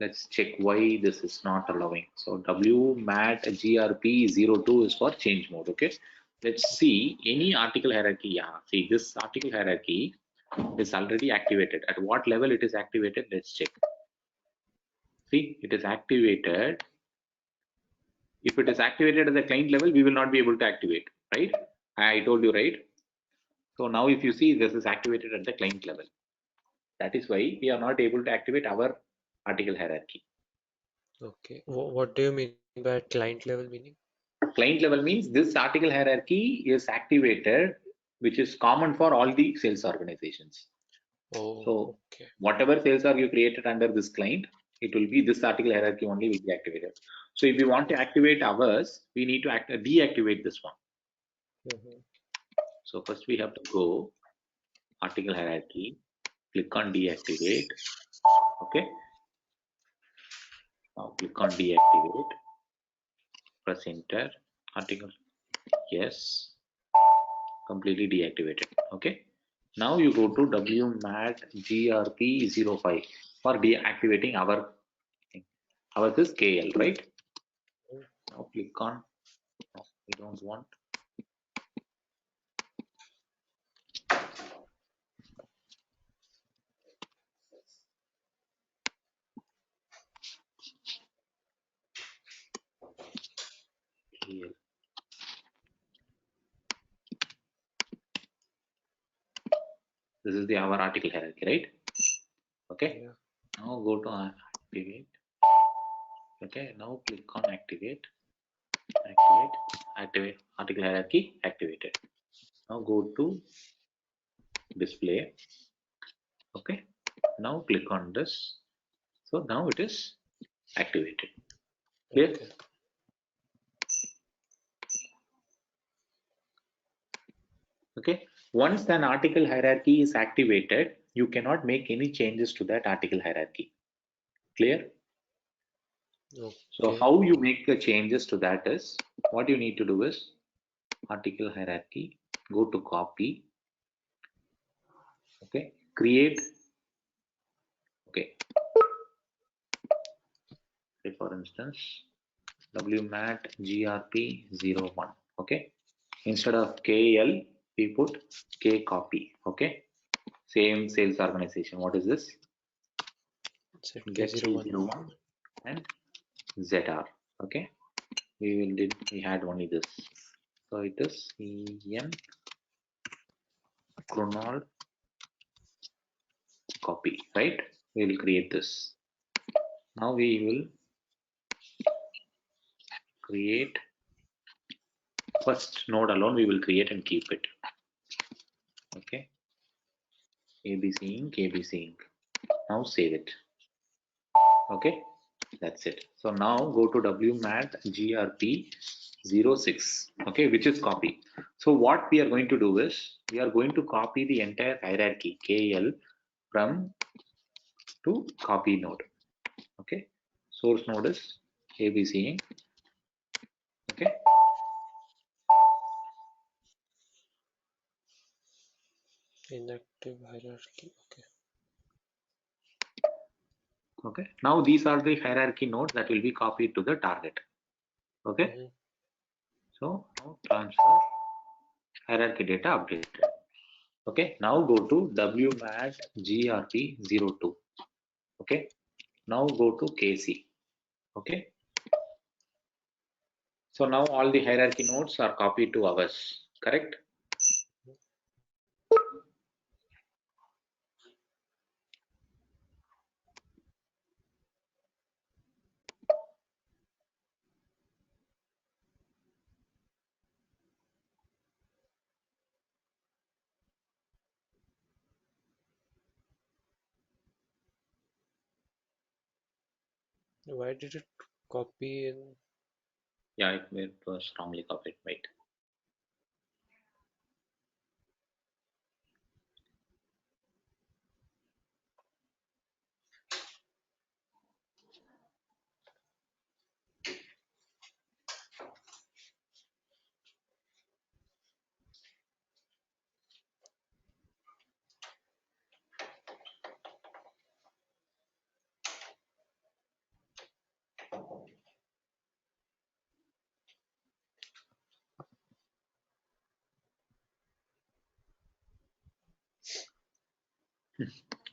Let's check why this is not allowing. So WMAT GRP02 is for change mode. Okay. Let's see any article hierarchy. Yeah, see this article hierarchy is already activated. At what level it is activated? Let's check. See, it is activated. If it is activated at the client level, we will not be able to activate, right? I told you, right? So now if you see, this is activated at the client level. That is why we are not able to activate our article hierarchy. Okay. What do you mean by client level meaning? Client level means this article hierarchy is activated, which is common for all the sales organizations. Oh, So okay. whatever sales org you created under this client, it will be this article hierarchy only will be activated. So if we want to activate ours, we need to deactivate this one. So first we have to go article hierarchy, click on deactivate. Okay. Now click on deactivate, press enter, article, yes, completely deactivated. Okay. Now you go to WMAT GRP05 for deactivating our thing. Ours is KL, right? Now click on, no, we don't want. KL. This is the our article hierarchy, right? Okay. Yeah. Now go to activate. Okay. Now click on activate. Activate article hierarchy activated. Now go to display. Okay. Now click on this. So now it is activated. Clear? Okay. Okay. Once an article hierarchy is activated, you cannot make any changes to that article hierarchy. Clear? So Okay. how you make the changes to that is, what you need to do is article hierarchy, go to copy, okay, create, okay, say for instance, WMAT GRP01, okay, instead of KL, we put K copy, okay, same sales organization. What is this? Get ZK01. K01 and ZR, okay, we had only this, so it is EN chronol copy, right? We will create this. Now we will create first node alone, we will create and keep it. Okay. ABC Inc. ABC Inc. Now save it. Okay. That's it. So now go to WMAT GRP06. Okay, which is copy. So what we are going to do is we are going to copy the entire hierarchy KL from to copy node. Okay. Source node is ABC Inc. Okay. Inactive hierarchy. Okay. Okay. Now these are the hierarchy nodes that will be copied to the target. Okay. So now transfer hierarchy data updated. Okay. Now go to WMAT GRP02. Okay. Now go to KC. Okay. So now all the hierarchy nodes are copied to ours. Correct. Why did it copy in? Yeah, it was wrongly copied. Wait.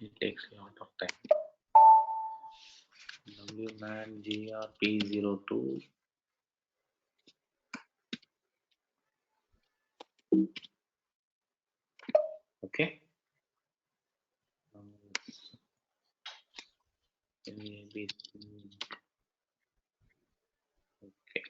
It takes a lot of time. WMAN GRP02. Okay. Maybe. Okay.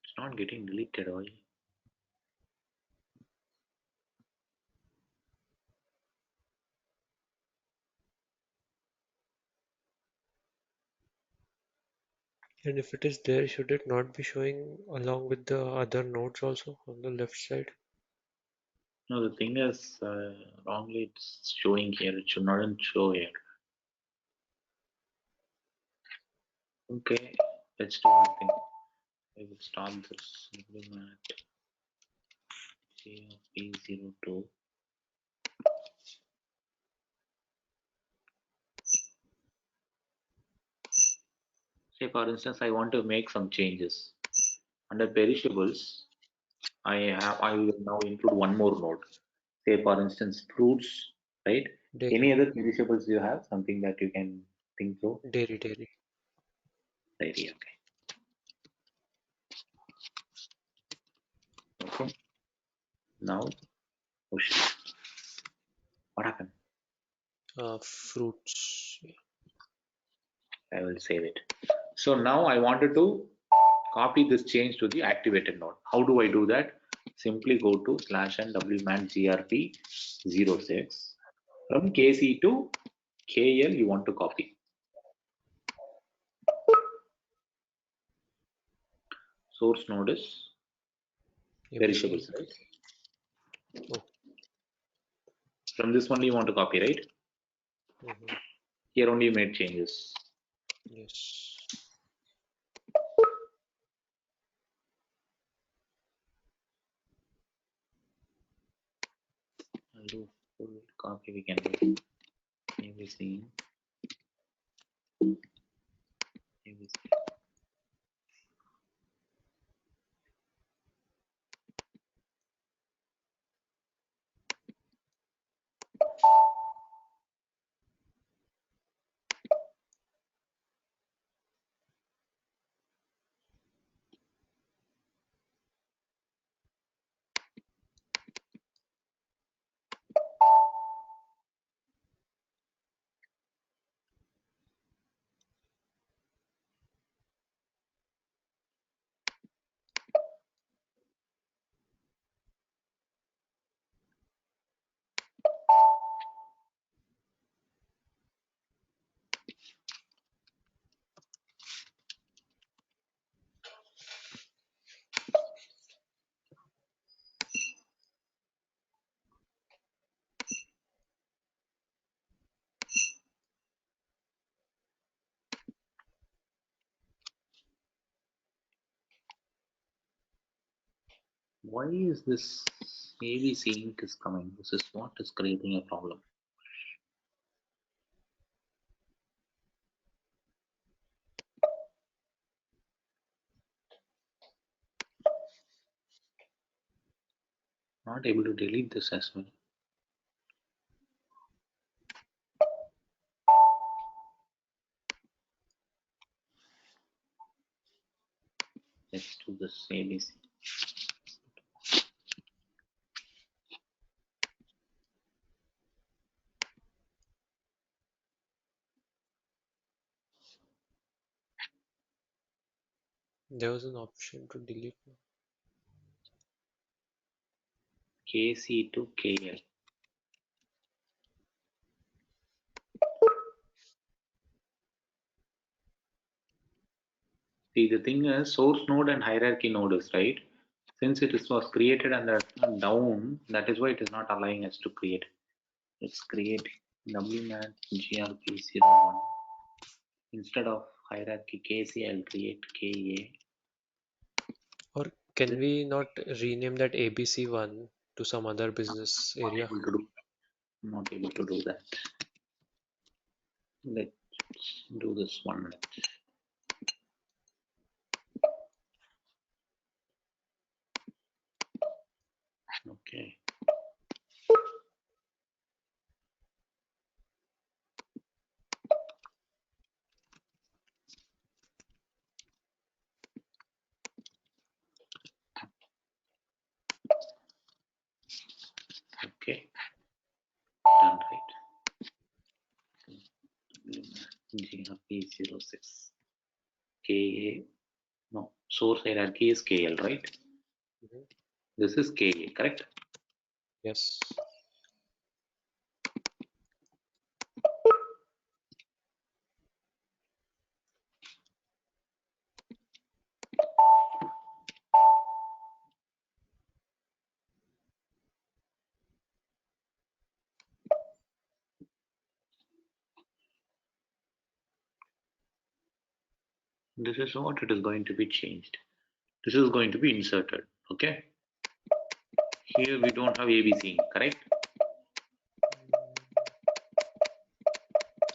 It's not getting deleted. Why? And if it is there, should it not be showing along with the other nodes also on the left side? No, the thing is, wrongly it's showing here. It should not show here. Okay, let's do one thing. I will start this implement GRP02. Say for instance, I want to make some changes. Under perishables, I will now include one more node. Say for instance, fruits, right? Dairy, Any other perishables you have? Something that you can think through? dairy. Dairy, okay. Okay. Now, oh shit, what happened? Fruits. I will save it. So now I wanted to copy this change to the activated node. How do I do that? Simply go to /n wman grp06. From kc to kl you want to copy. Source node is ABC. perishables, right? Oh. From this one you want to copy, right? Mhm. Here only you made changes. Yes. I'll do full copy. We can do ABC. ABC. Why is this ABC ink is coming? This is what is creating a problem. Not able to delete this as well. do this ABC. There was an option to delete. KC to KL. See, the thing is, source node and hierarchy node is right. Since was created under down, that is why it is not allowing us to create. Let's create wmat grp01. Instead of hierarchy KC, I'll create KA. Or can we not rename that ABC1 to some other business area? Not able to do that. Let's do this one. Okay. Okay. Done right. GRP06. KA. No. Source hierarchy is KL, right? This is KA, correct? Yes. This is what it is going to be changed. This is going to be inserted. Okay. Here we don't have ABC, correct?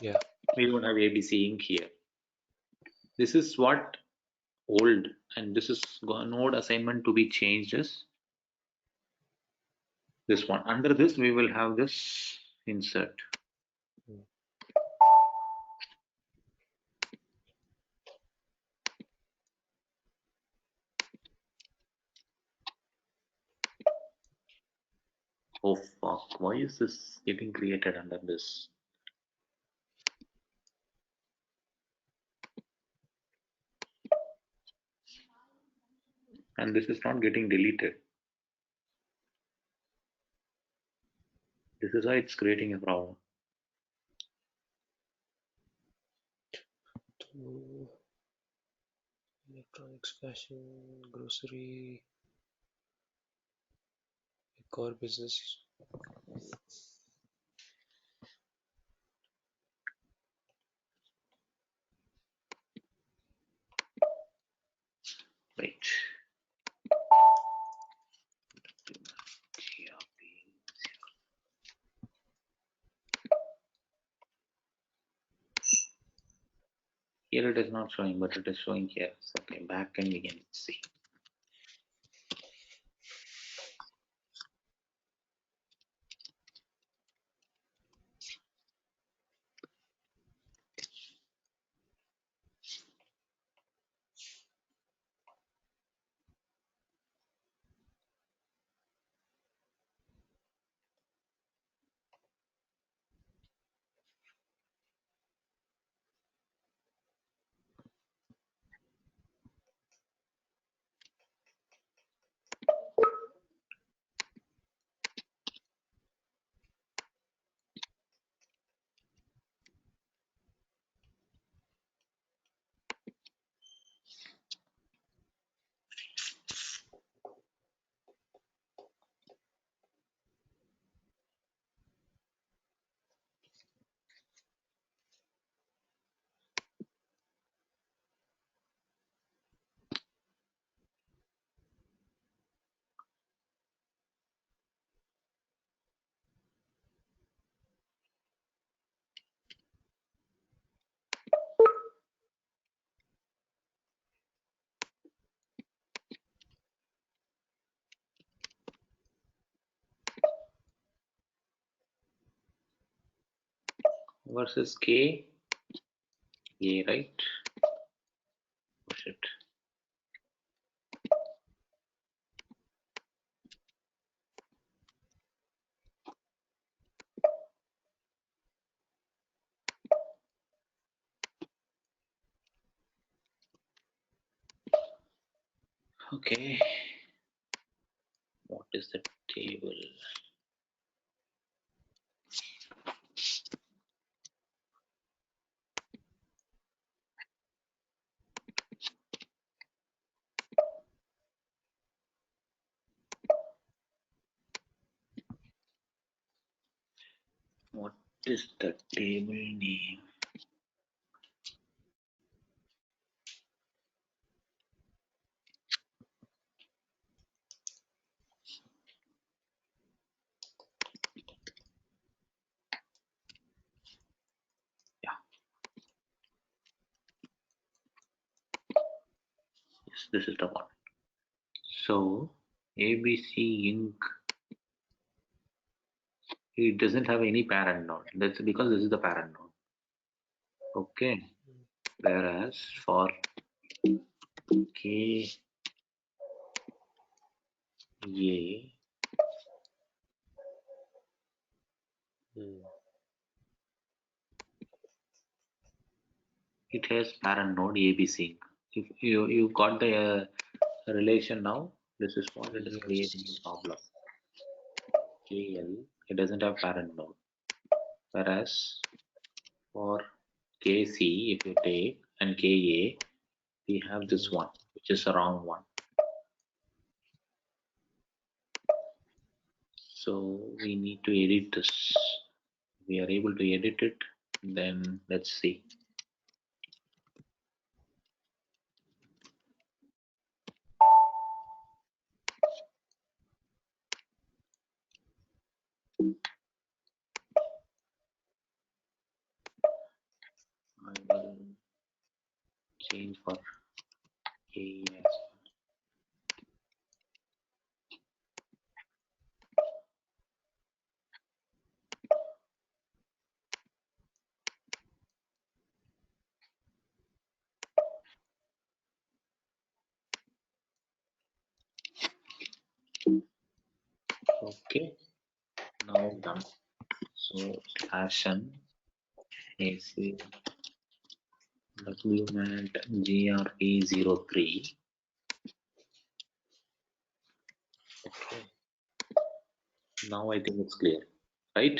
Yeah. We don't have ABC ink here. This is what old, and this is node assignment to be changed is this one. Under this, we will have this insert. Oh fuck, why is this getting created under this? And this is not getting deleted. This is why it's creating a problem. Electronics, fashion, grocery, core business. Wait. Here it is not showing, but it is showing here. So, okay, back and we can see. Versus K, A, right? Push it. Okay. What is the table? What is the table name? Yeah, yes, this is the one. So ABC Inc. It doesn't have any parent node. That's because this is the parent node. Okay. Whereas for KA, it has parent node ABC. If you got the relation now, this is what it is creating Yes. a problem. KL, it doesn't have parent node. Whereas for KC, if you take, and KA, we have this one, which is the wrong one. So we need to edit this. We are able to edit it, then let's see. I will change for KA as well. Okay, now done. So slash n AC wmat grp03. Okay. Now I think it's clear, right?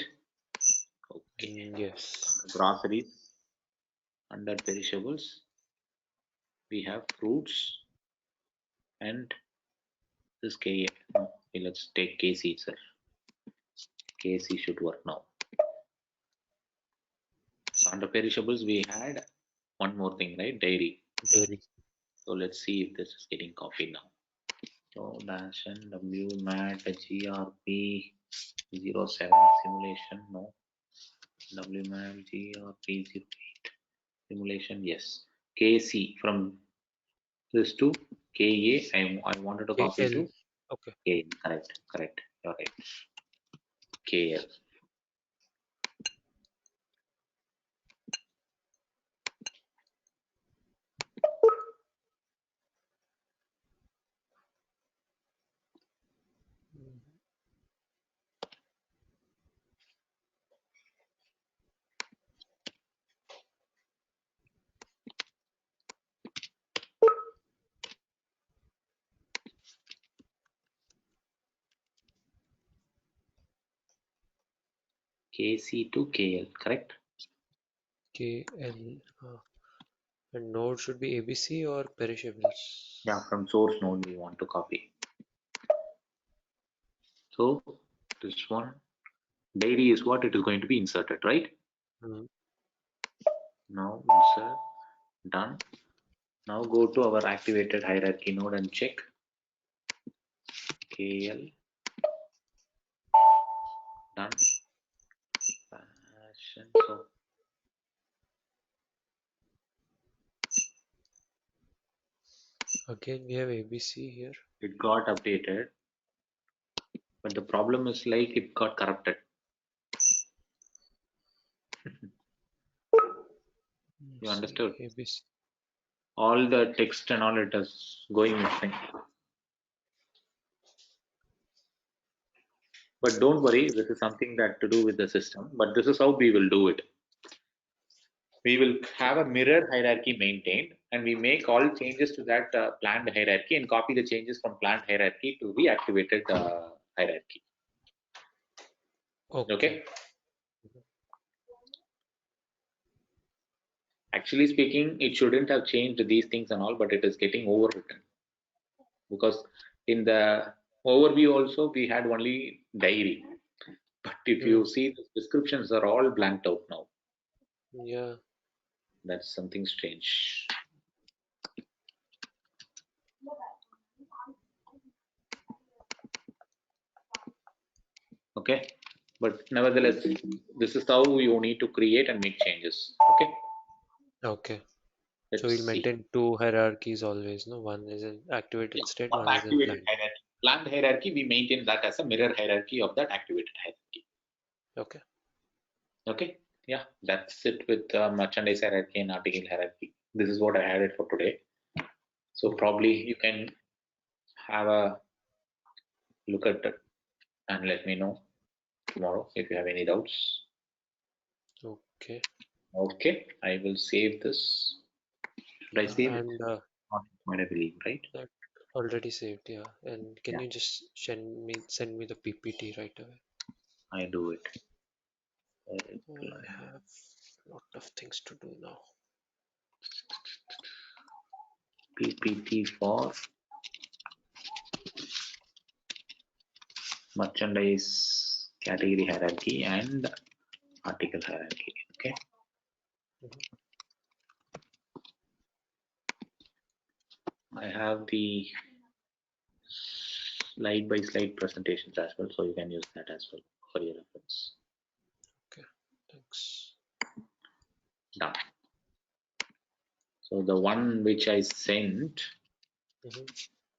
Okay. Yes. Groceries, under perishables, we have fruits and this KA. No, okay, let's take KC itself. KC should work now. So under perishables, we had one more thing, right? Dairy. Dairy. So let's see if this is getting copied now. So dash and wmat grp 07 simulation, no. Wmat grp 08 simulation, yes. KC from this to KA, I wanted to copy KL. to Okay. KA. Correct. You're right. KL. KC to KL, correct? KL. And node should be ABC or perishables. Yeah, from source node we want to copy. So this one, dairy is what it is going to be inserted, right? Now insert, done. Now go to our activated hierarchy node and check KL, done. Fashion. So Again, we have ABC here. it got updated, but the problem is like it got corrupted. You understood? ABC. All the text and all it is going missing. But don't worry, this is something that to do with the system, but this is how we will do it. We will have a mirror hierarchy maintained and we make all changes to that planned hierarchy and copy the changes from planned hierarchy to the activated hierarchy. Okay. Okay. Actually speaking, it shouldn't have changed these things and all, but it is getting overwritten because in the overview also we had only diary. But if you see the descriptions are all blanked out now. Yeah. That's something strange. Okay, but nevertheless, this is how you need to create and make changes. Okay, Okay. So let's we'll see. maintain two hierarchies always, no? One is in activated Yeah, state, one one is in activated planned. hierarchy. Planned hierarchy, we maintain that as a mirror hierarchy of that activated hierarchy. Okay. Okay, yeah, that's it with merchandise hierarchy and article hierarchy. This is what I added for today. So probably you can have a look at it and let me know tomorrow if you have any doubts. Okay. Okay, I will save this. Should I save it? And Not might I believe, right? that already saved, yeah. And can Yeah, you just send me the PPT right away? I do it. I have a lot of things to do now. PPT for merchandise category hierarchy and article hierarchy. Okay, I have the slide by slide presentations as well, so you can use that as well for your reference. Okay, thanks. Done. So the one which I sent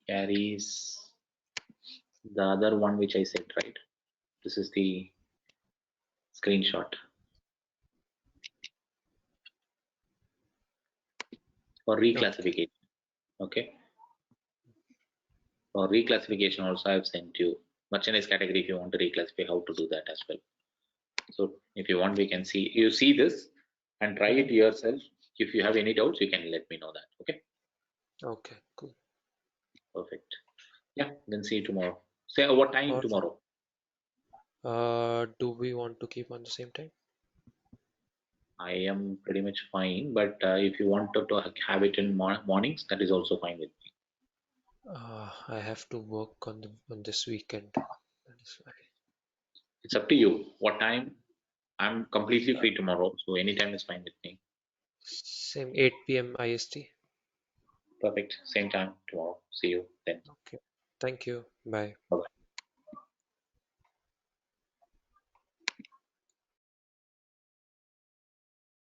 carries the other one which I sent, right? This is the screenshot for reclassification. Okay. For reclassification also I've sent you merchandise category if you want to reclassify how to do that as well. So if you want, we can see, you see this and try it yourself. If you have any doubts, you can let me know that. Okay. Okay, cool. Perfect. Yeah, then see you tomorrow. Say what time Or tomorrow? do we want to keep on the same time? I am pretty much fine, but if you want to have it in mornings, that is also fine with me. I have to work on this weekend. That is why. It's up to you. What time? I'm completely free tomorrow, so anytime is fine with me. Same 8 p.m. IST. Perfect. Same time tomorrow. See you then. Okay. Thank you. Bye. Bye.